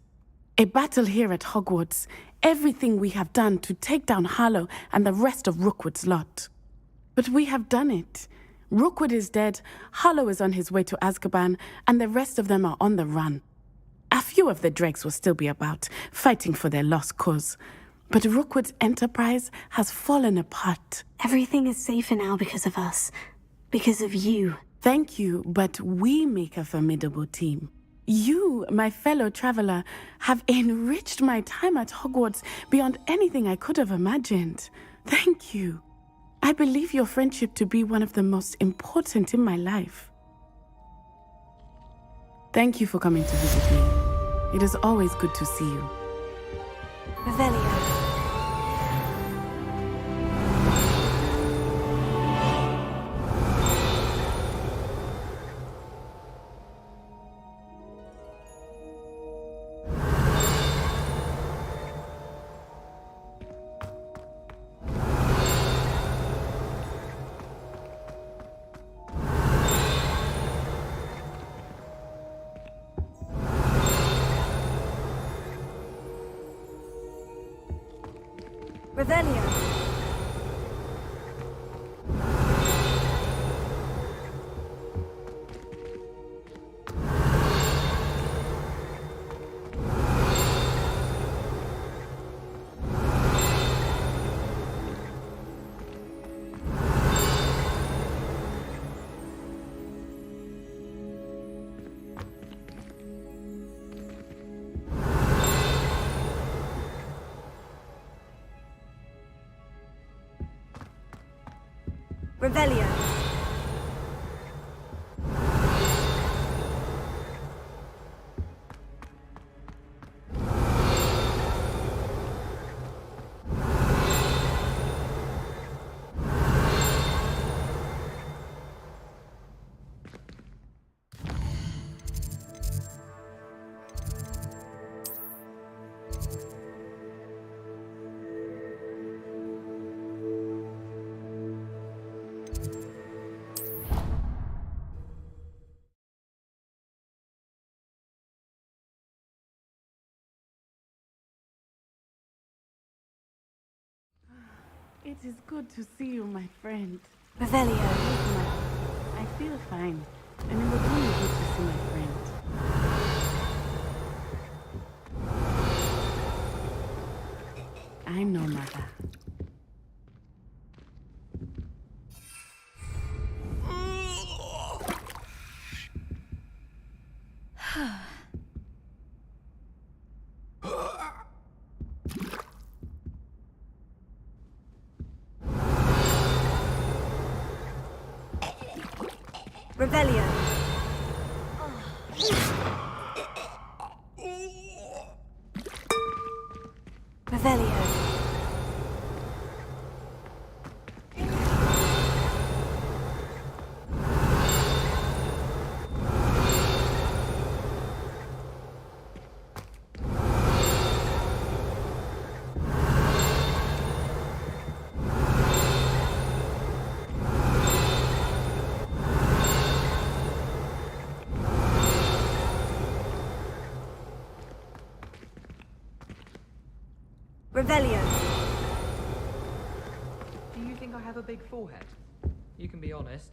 A battle here at Hogwarts, everything we have done to take down Harlow and the rest of Rookwood's lot. But we have done it. Rookwood is dead, Harlow is on his way to Azkaban, and the rest of them are on the run. A few of the dregs will still be about, fighting for their lost cause. But Rookwood's enterprise has fallen apart. Everything is safer now because of us. Because of you. Thank you, but we make a formidable team. You, my fellow traveler, have enriched my time at Hogwarts beyond anything I could have imagined. Thank you. I believe your friendship to be one of the most important in my life. Thank you for coming to visit me. It is always good to see you. Revelio. Revelio. Revelio. It is good to see you, my friend. Revelio. I feel fine, and it was really good to see my friend. I know, Mother. Revelio. Revelio. Revelio. Do you think I have a big forehead? You can be honest.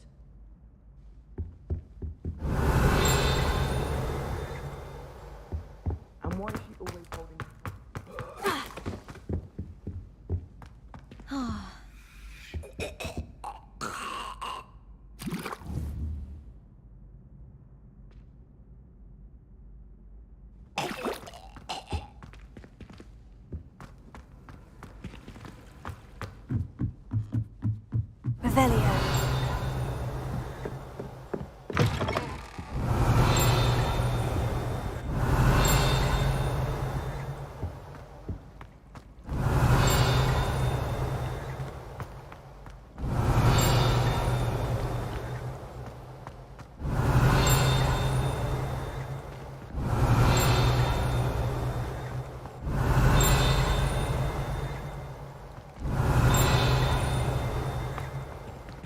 And why is she always holding... Revelio.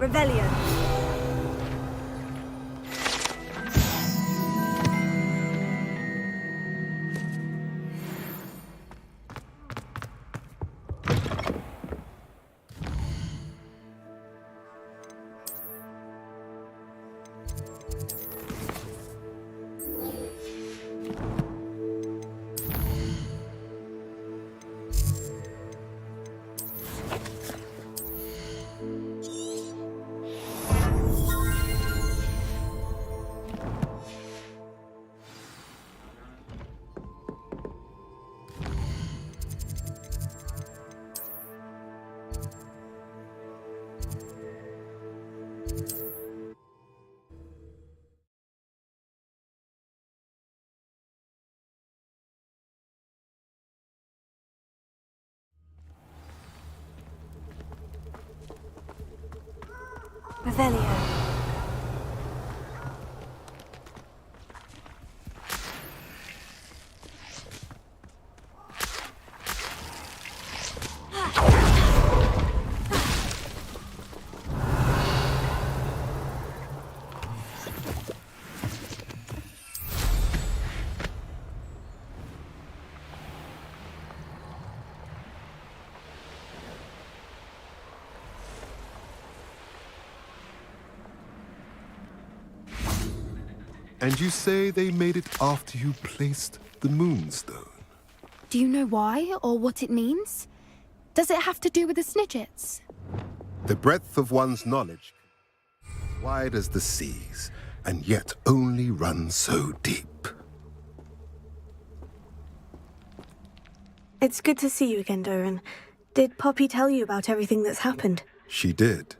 Revelio. Revelio. And you say they made it after you placed the moonstone? Do you know why or what it means? Does it have to do with the Snidgets? The breadth of one's knowledge, wide as the seas, and yet only run so deep. It's good to see you again, Doran. Did Poppy tell you about everything that's happened? She did,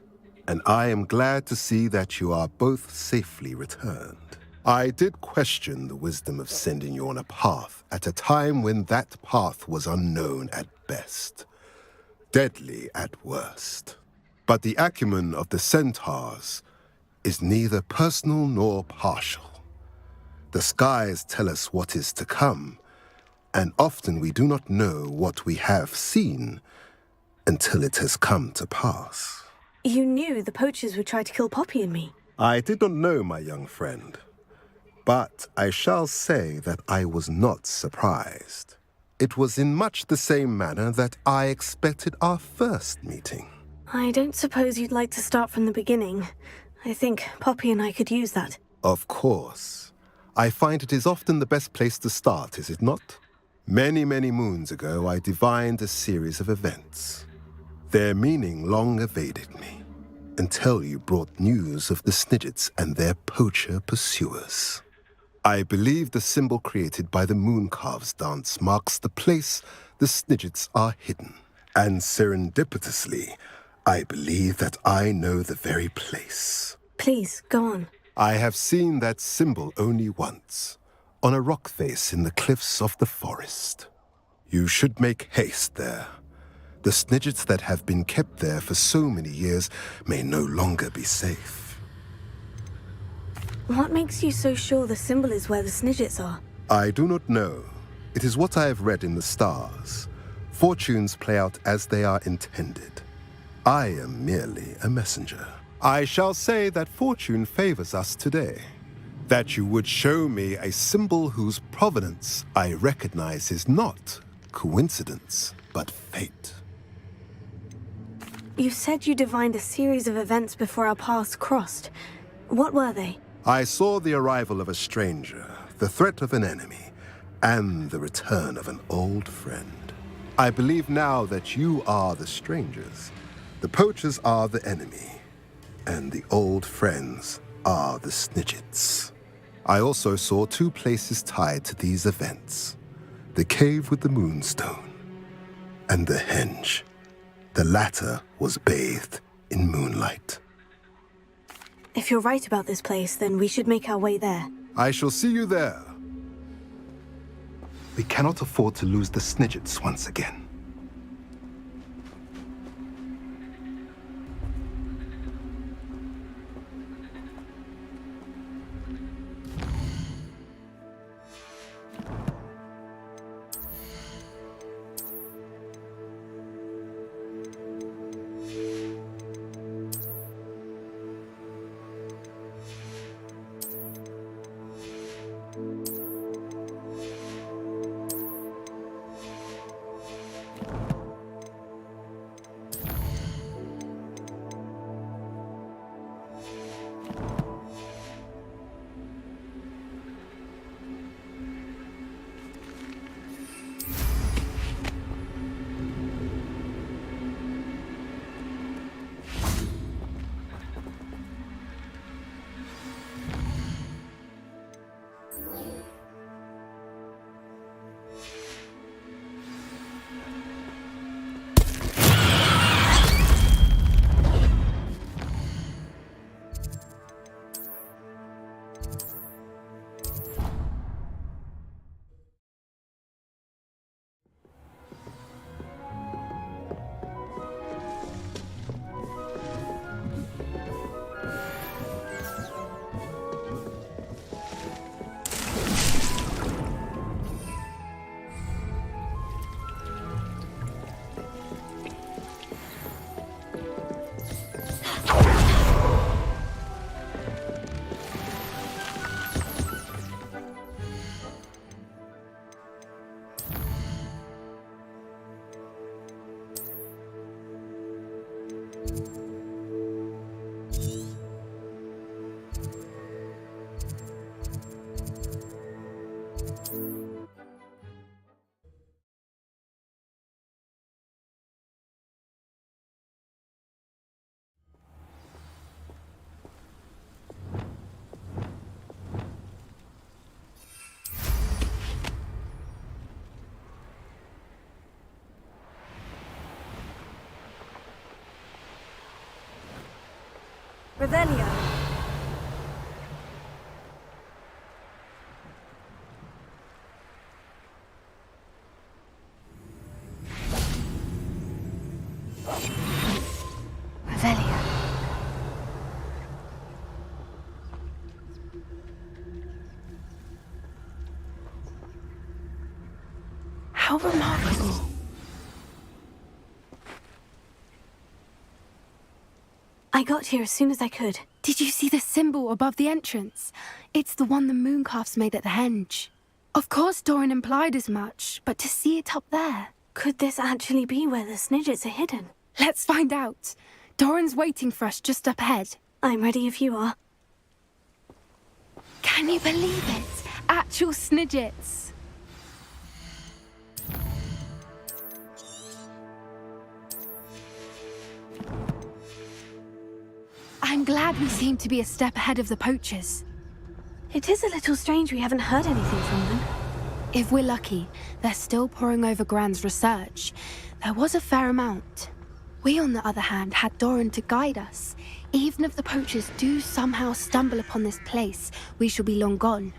and I am glad to see that you are both safely returned. I did question the wisdom of sending you on a path at a time when that path was unknown at best, deadly at worst. But the acumen of the centaurs is neither personal nor partial. The skies tell us what is to come, and often we do not know what we have seen until it has come to pass. You knew the poachers would try to kill Poppy and me. I did not know, my young friend, but I shall say that I was not surprised. It was in much the same manner that I expected our first meeting. I don't suppose you'd like to start from the beginning. I think Poppy and I could use that. Of course. I find it is often the best place to start, is it not? Many, many moons ago, I divined a series of events. Their meaning long evaded me, until you brought news of the Snidgets and their poacher pursuers. I believe the symbol created by the Mooncalves dance marks the place the Snidgets are hidden. And serendipitously, I believe that I know the very place. Please, go on. I have seen that symbol only once, on a rock face in the cliffs of the forest. You should make haste there. The Snidgets that have been kept there for so many years may no longer be safe. What makes you so sure the symbol is where the Snidgets are? I do not know. It is what I have read in the stars. Fortunes play out as they are intended. I am merely a messenger. I shall say that fortune favors us today. That you would show me a symbol whose provenance I recognize is not coincidence, but fate. You said you divined a series of events before our paths crossed. What were they? I saw the arrival of a stranger, the threat of an enemy, and the return of an old friend. I believe now that you are the strangers, the poachers are the enemy, and the old friends are the Snidgets. I also saw two places tied to these events, the cave with the moonstone and the henge. The latter was bathed in moonlight. If you're right about this place, then we should make our way there. I shall see you there. We cannot afford to lose the Snidgets once again. Revelio. Revelio. How remarkable. I got here as soon as I could. Did you see the symbol above the entrance? It's the one the mooncalfs made at the henge. Of course Doran implied as much, but to see it up there... Could this actually be where the Snidgets are hidden? Let's find out. Doran's waiting for us just up ahead. I'm ready if you are. Can you believe it? Actual Snidgets. I'm glad we seem to be a step ahead of the poachers. It is a little strange we haven't heard anything from them. If we're lucky, they're still poring over Gran's research. There was a fair amount. We, on the other hand, had Doran to guide us. Even if the poachers do somehow stumble upon this place, we shall be long gone.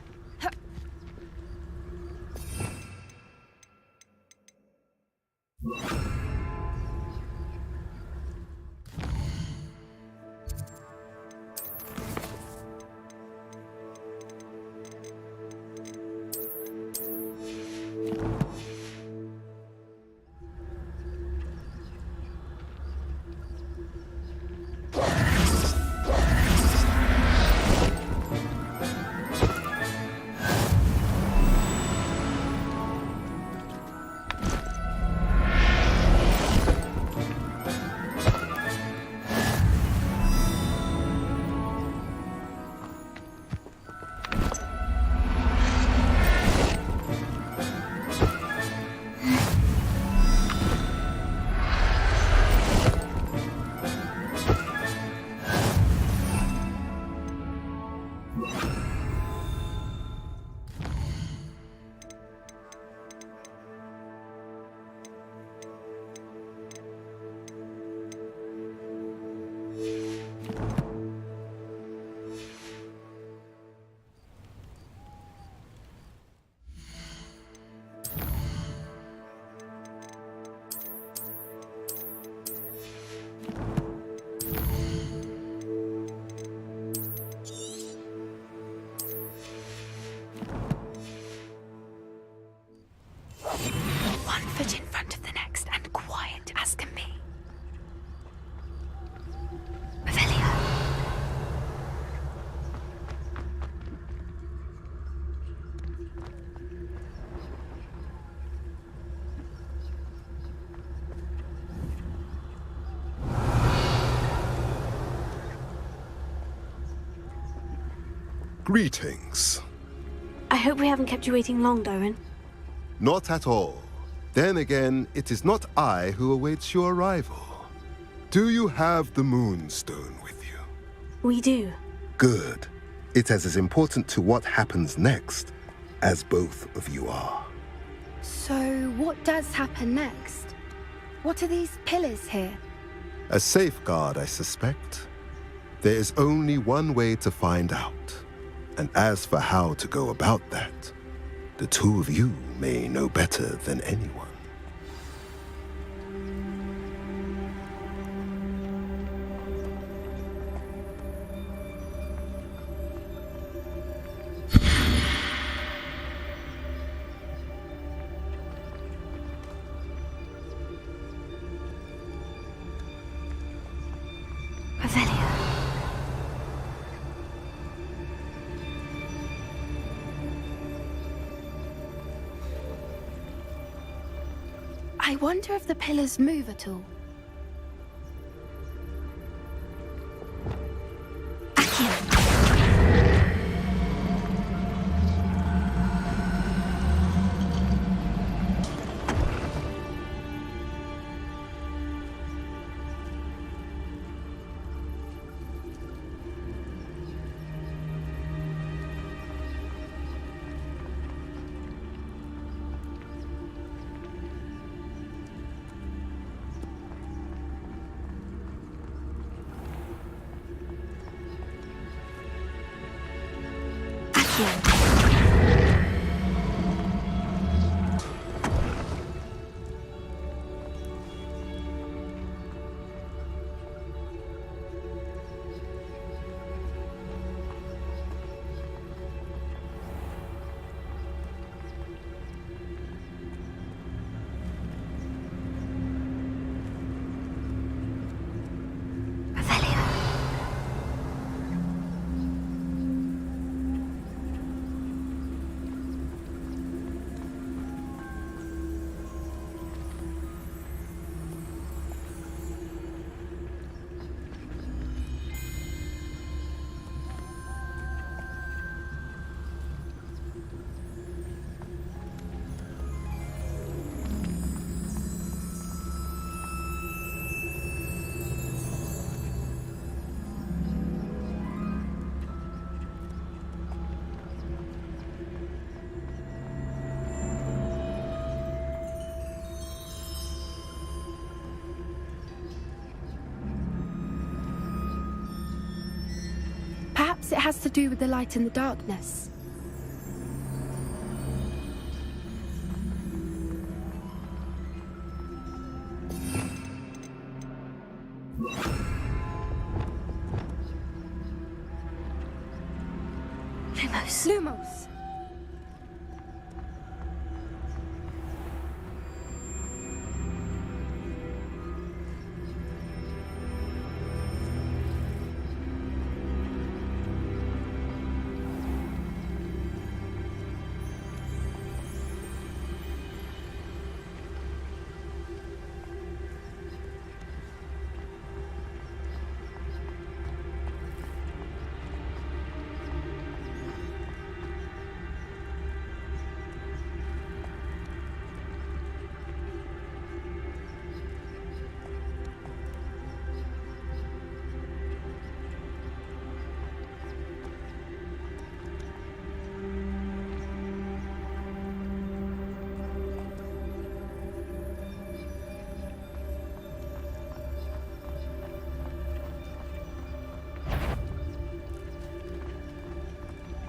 One foot in front of the next and quiet as can be. Revelio. Greetings. I hope we haven't kept you waiting long, Doran. Not at all. Then again, it is not I who awaits your arrival. Do you have the Moonstone with you? We do. Good. It is as important to what happens next as both of you are. So, what does happen next? What are these pillars here? A safeguard, I suspect. There is only one way to find out. And as for how to go about that, the two of you may know better than anyone. Revelio. I wonder if the pillars move at all. begin. Perhaps it has to do with the light and the darkness. Lumos. Lumos!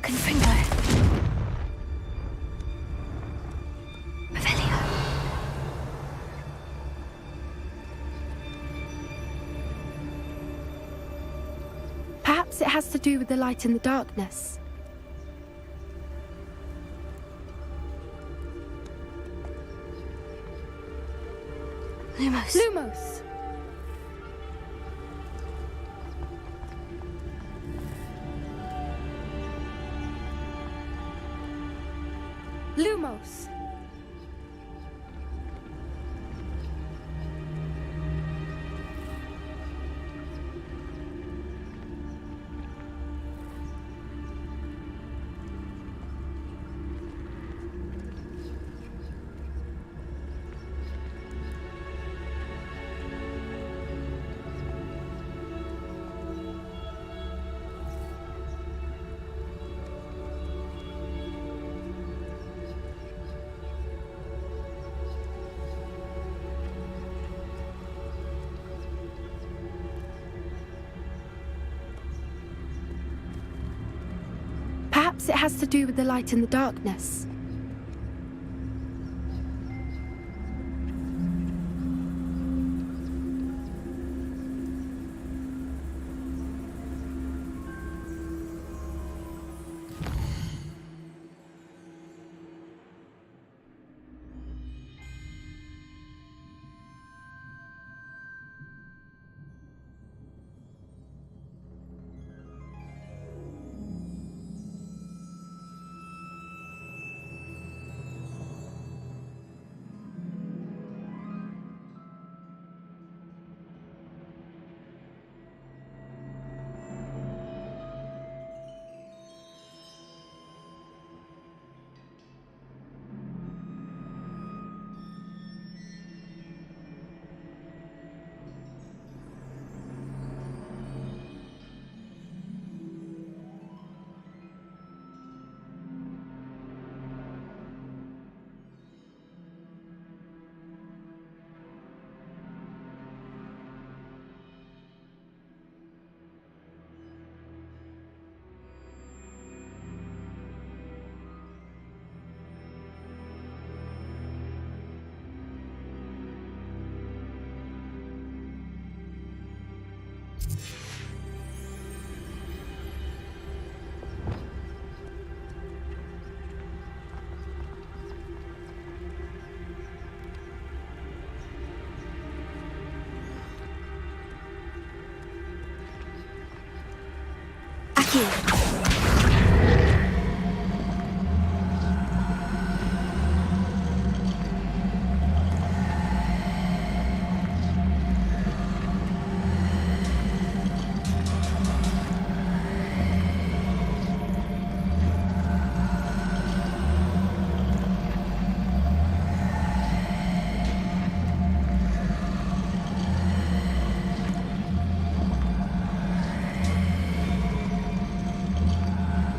Confringo. Revelio. Perhaps it has to do with the light and the darkness. Lumos. Lumos! Lumos! Perhaps it has to do with the light and the darkness.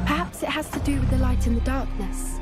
Perhaps it has to do with the light in the darkness.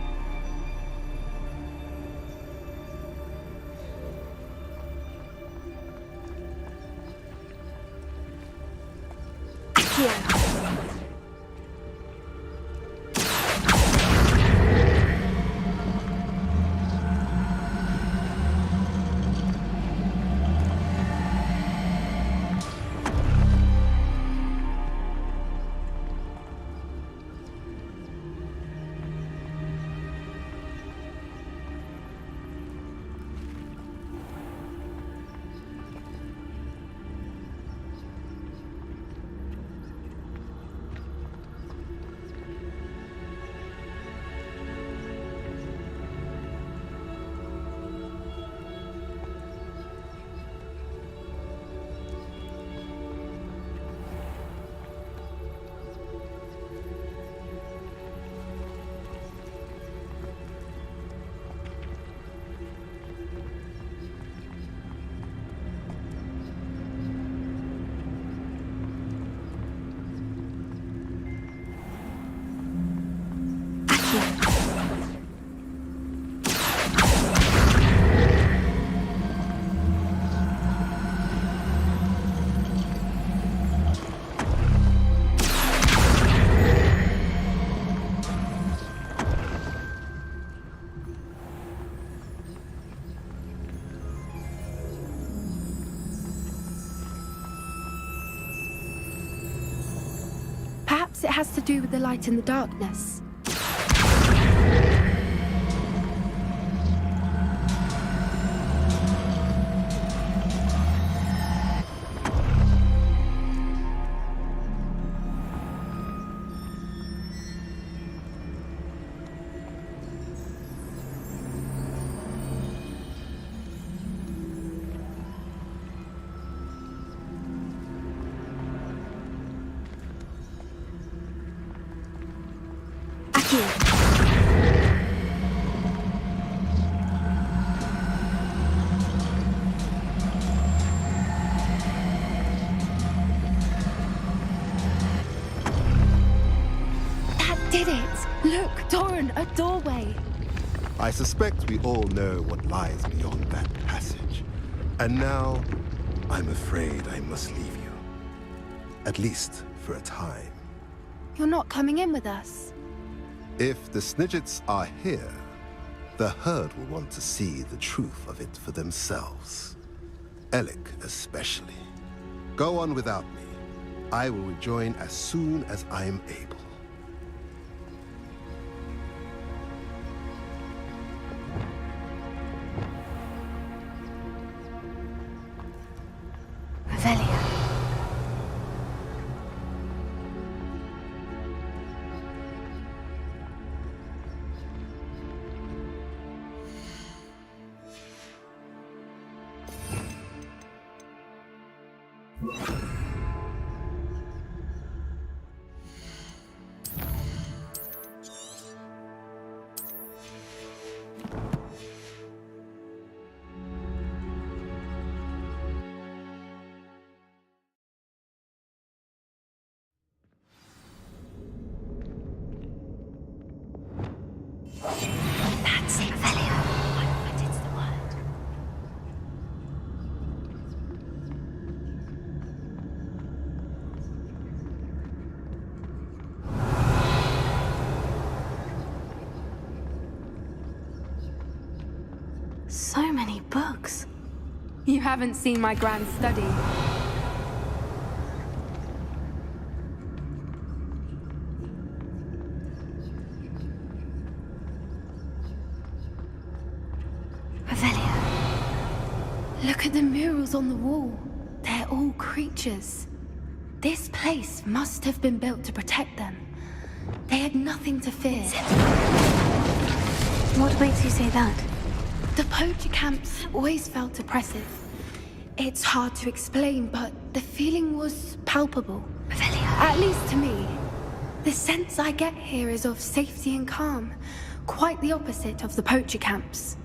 Perhaps it has to do with the light in the darkness. Did it! Look, Doran, a doorway! I suspect we all know what lies beyond that passage. And now, I'm afraid I must leave you. At least for a time. You're not coming in with us. If the Snidgets are here, the herd will want to see the truth of it for themselves. Alec especially. Go on without me. I will rejoin as soon as I am able. That's it, Velia. What is the word? So many books. You haven't seen my grand study. Look at the murals on the wall. They're all creatures. This place must have been built to protect them. They had nothing to fear. What makes you say that? The poacher camps always felt oppressive. It's hard to explain, but the feeling was palpable. At least to me. The sense I get here is of safety and calm. Quite the opposite of the poacher camps.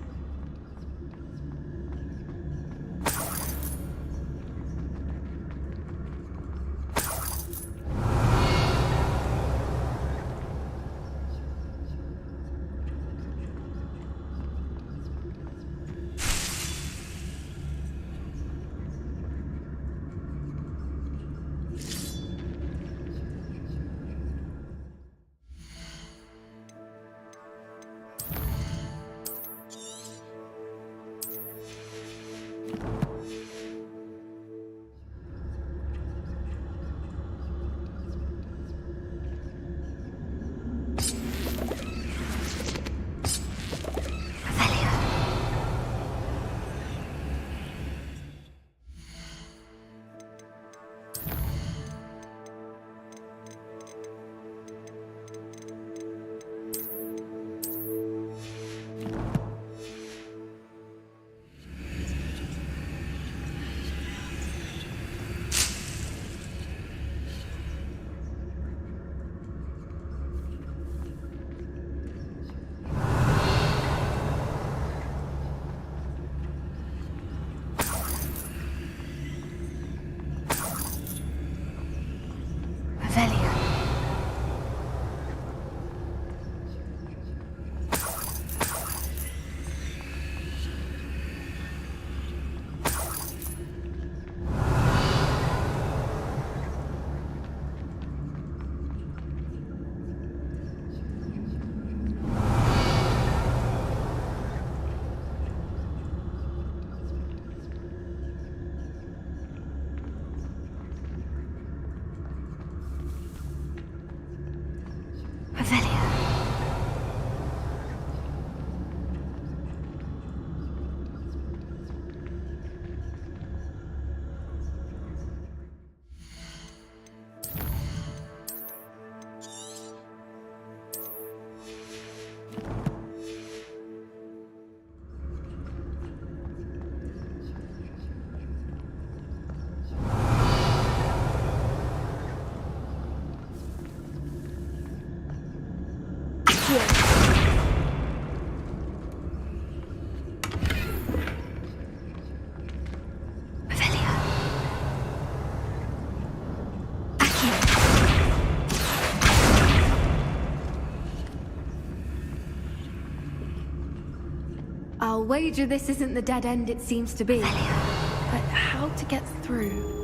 I'll wager this isn't the dead end it seems to be. But how to get through?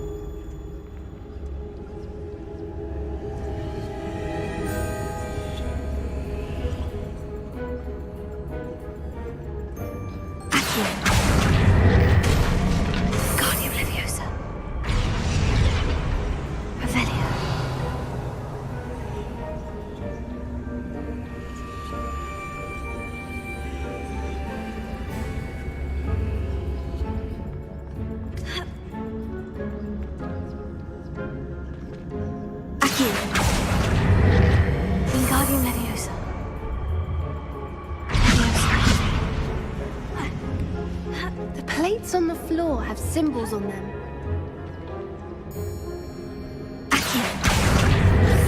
On the floor have symbols on them.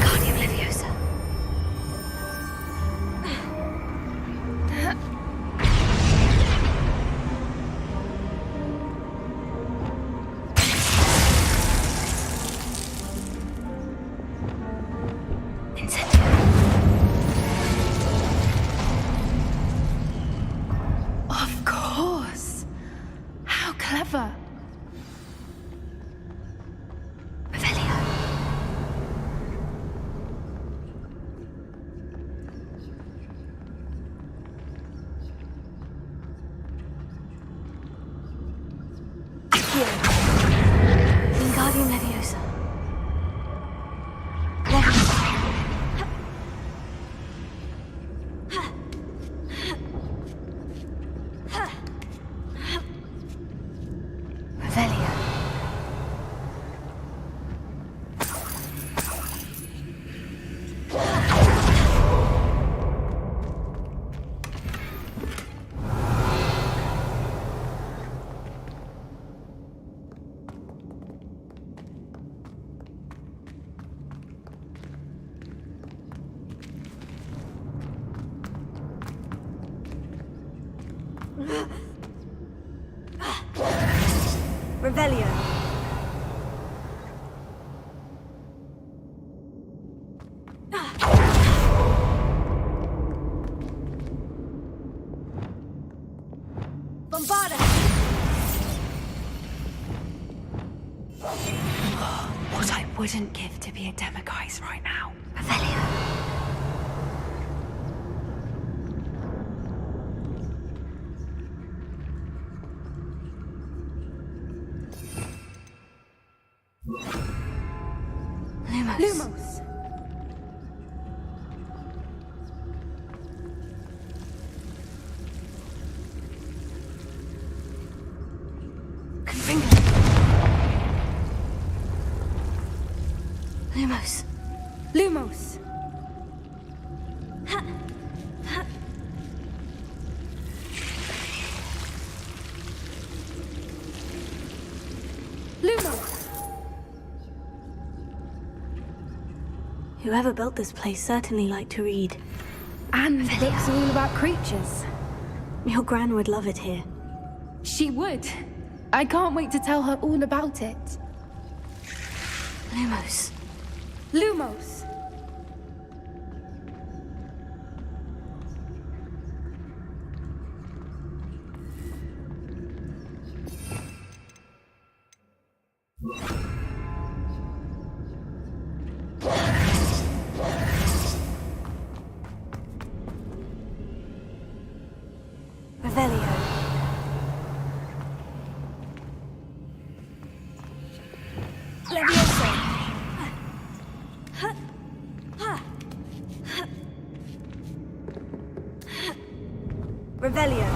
Guardian Leviosa. Of course. How clever. Revelio. Bombarda. What I wouldn't give to be a Demiguise right now. Revelio. Lumos. Confringo. Lumos. Lumos. Lumos. Whoever built this place certainly liked to read. And books are all about creatures. Your Gran would love it here. She would. I can't wait to tell her all about it. Lumos. Lumos. Revelio. Levioso. Revelio.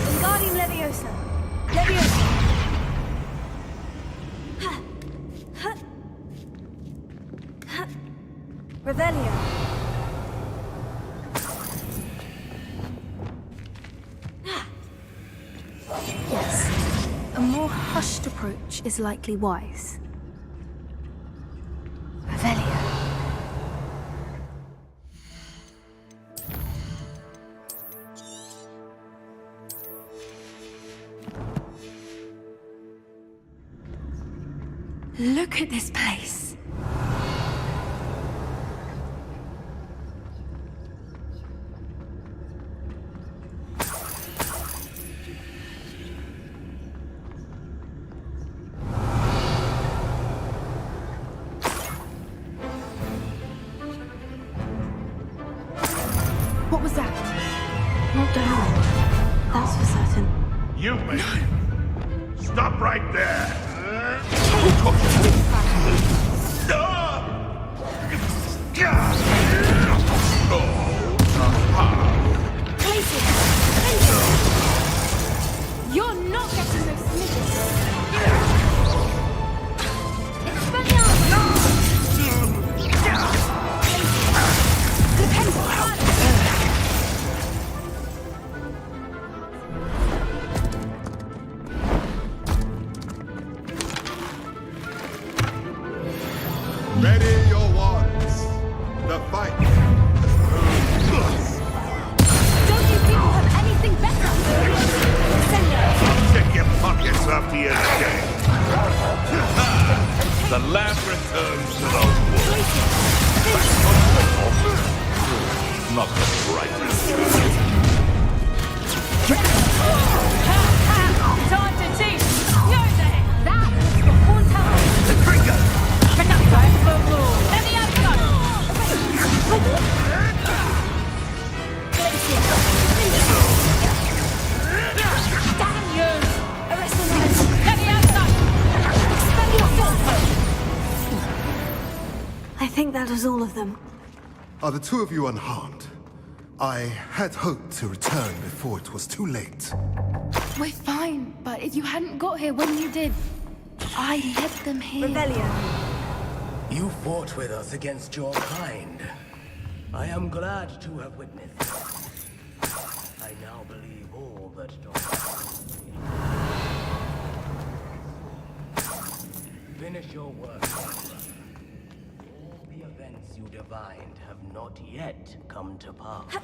Wingardium Leviosa. Leviosa. Revelio. Yes. A more hushed approach is likely wise. Revelio. Look at this place. What was that? Not down. That's for certain. You made Stop right there. You're not getting those snippets. Ready your wands. The fight. Don't you people have anything better? Check your pockets after your day. The lamb returns to the wood. Not the brightest. Time to teach. That is the full tower. The trigger. Time for rule. Let me have Damn you! Arrest the Let me outside. Expel yourself. I think that was all of them. Are the two of you unharmed? I had hoped to return before it was too late. We're fine, but if you hadn't got here when you did, I led them here. Revelio. You fought with us against your kind. I am glad to have witnessed. I now believe all that Finish your work, Barbara. All the events you divined have not yet come to pass.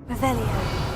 Revelio.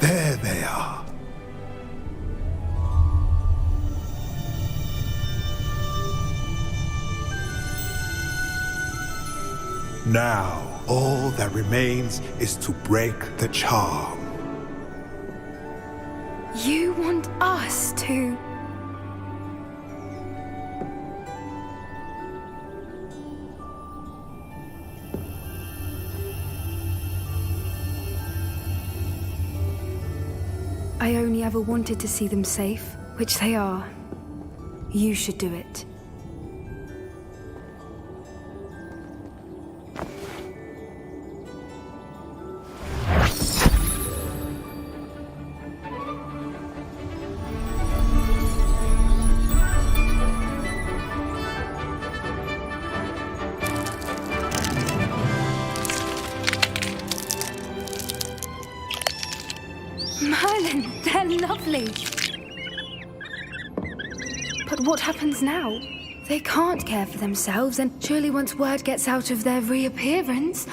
There they are. Now, all that remains is to break the charm. You want us to... I only ever wanted to see them safe, which they are. You should do it. Merlin, they're lovely. But what happens now? They can't care for themselves, and surely once word gets out of their reappearance...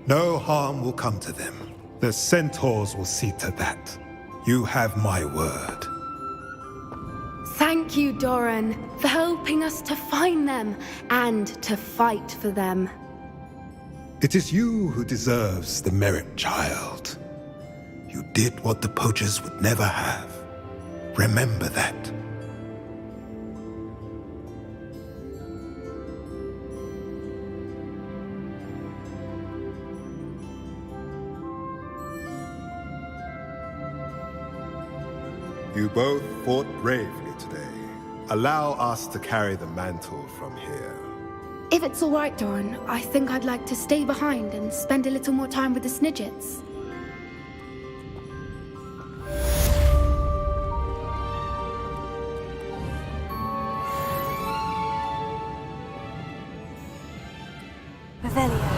No harm will come to them. The centaurs will see to that. You have my word. Thank you, Doran, for helping us to find them and to fight for them. It is you who deserves the merit, child. You did what the poachers would never have. Remember that. You both fought bravely today. Allow us to carry the mantle from here. If it's all right, Doran, I think I'd like to stay behind and spend a little more time with the Snidgets. Revelio.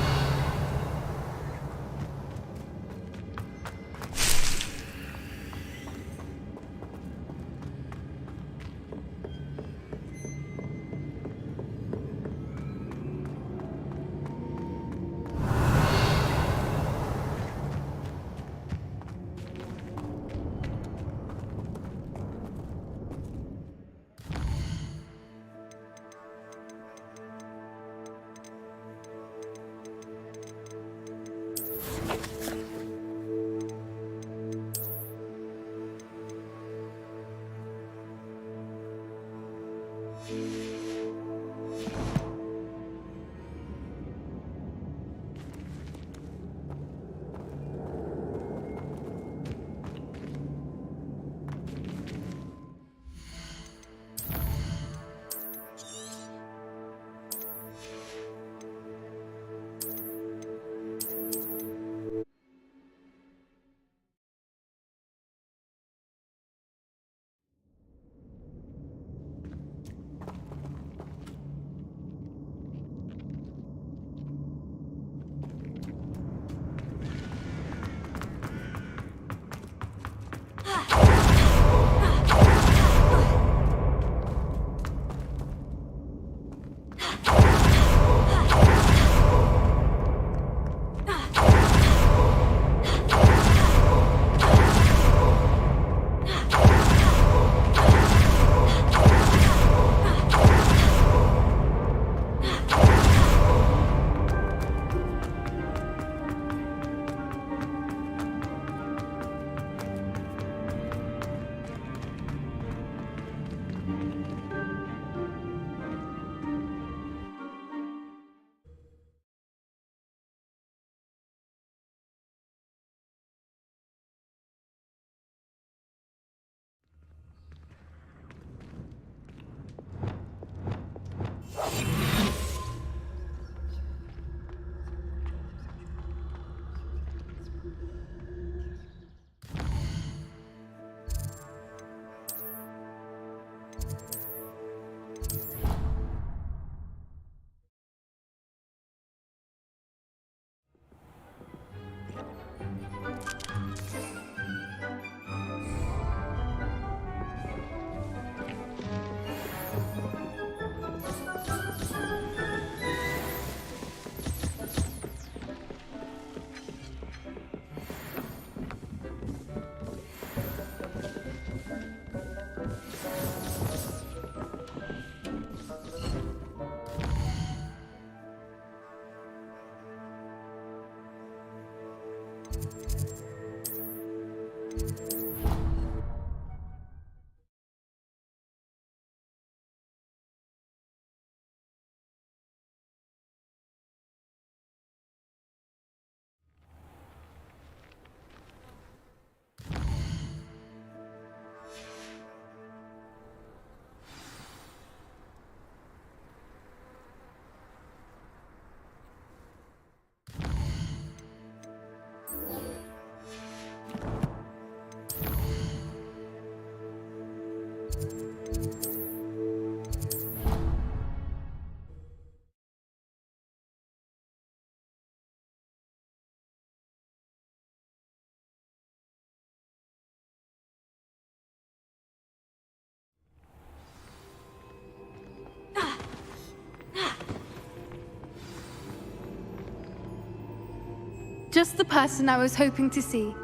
Just the person I was hoping to see.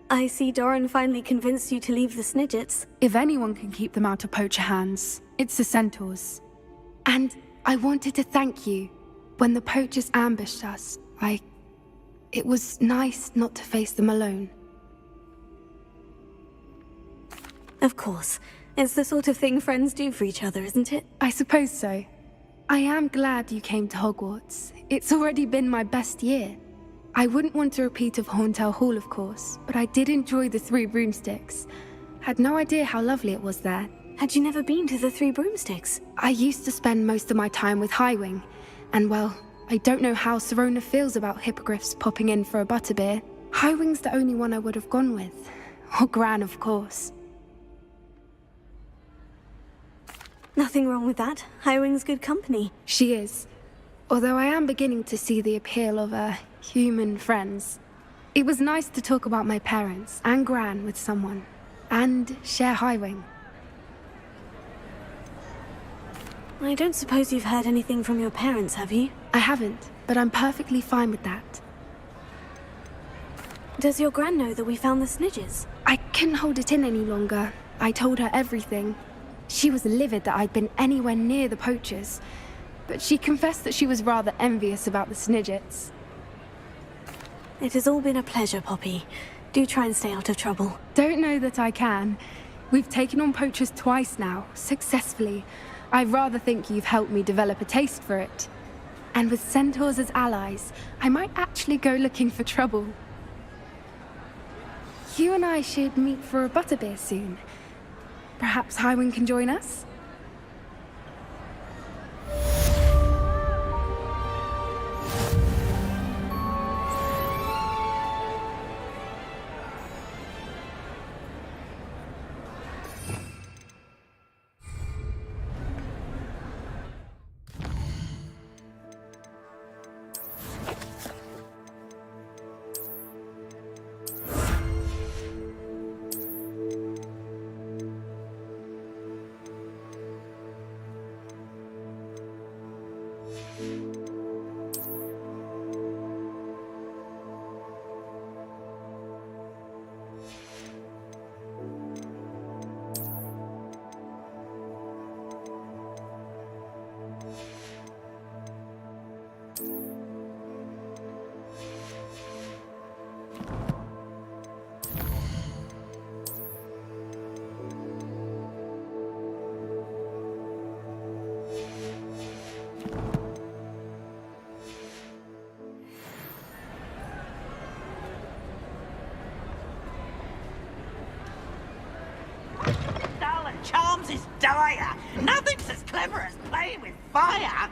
I see Doran finally convinced you to leave the Snidgets. If anyone can keep them out of poacher hands, it's the centaurs. And I wanted to thank you. When the poachers ambushed us, it was nice not to face them alone. Of course. It's the sort of thing friends do for each other, isn't it? I suppose so. I am glad you came to Hogwarts. It's already been my best year. I wouldn't want a repeat of Horntail Hall, of course, but I did enjoy the Three Broomsticks. Had no idea how lovely it was there. Had you never been to the Three Broomsticks? I used to spend most of my time with Highwing, and well, I don't know how Serona feels about hippogriffs popping in for a butterbeer. Highwing's the only one I would have gone with. Or Gran, of course. Nothing wrong with that. Highwing's good company. She is. Although I am beginning to see the appeal of human friends. It was nice to talk about my parents and Gran with someone. And share Highwing. I don't suppose you've heard anything from your parents, have you? I haven't, but I'm perfectly fine with that. Does your Gran know that we found the Snidgets? I couldn't hold it in any longer. I told her everything. She was livid that I'd been anywhere near the poachers, but she confessed that she was rather envious about the Snidgets. It has all been a pleasure, Poppy. Do try and stay out of trouble. Don't know that I can. We've taken on poachers twice now, successfully. I rather think you've helped me develop a taste for it. And with centaurs as allies, I might actually go looking for trouble. You and I should meet for a butterbeer soon. Perhaps Highwing can join us? Charms is dire. Nothing's as clever as playing with fire.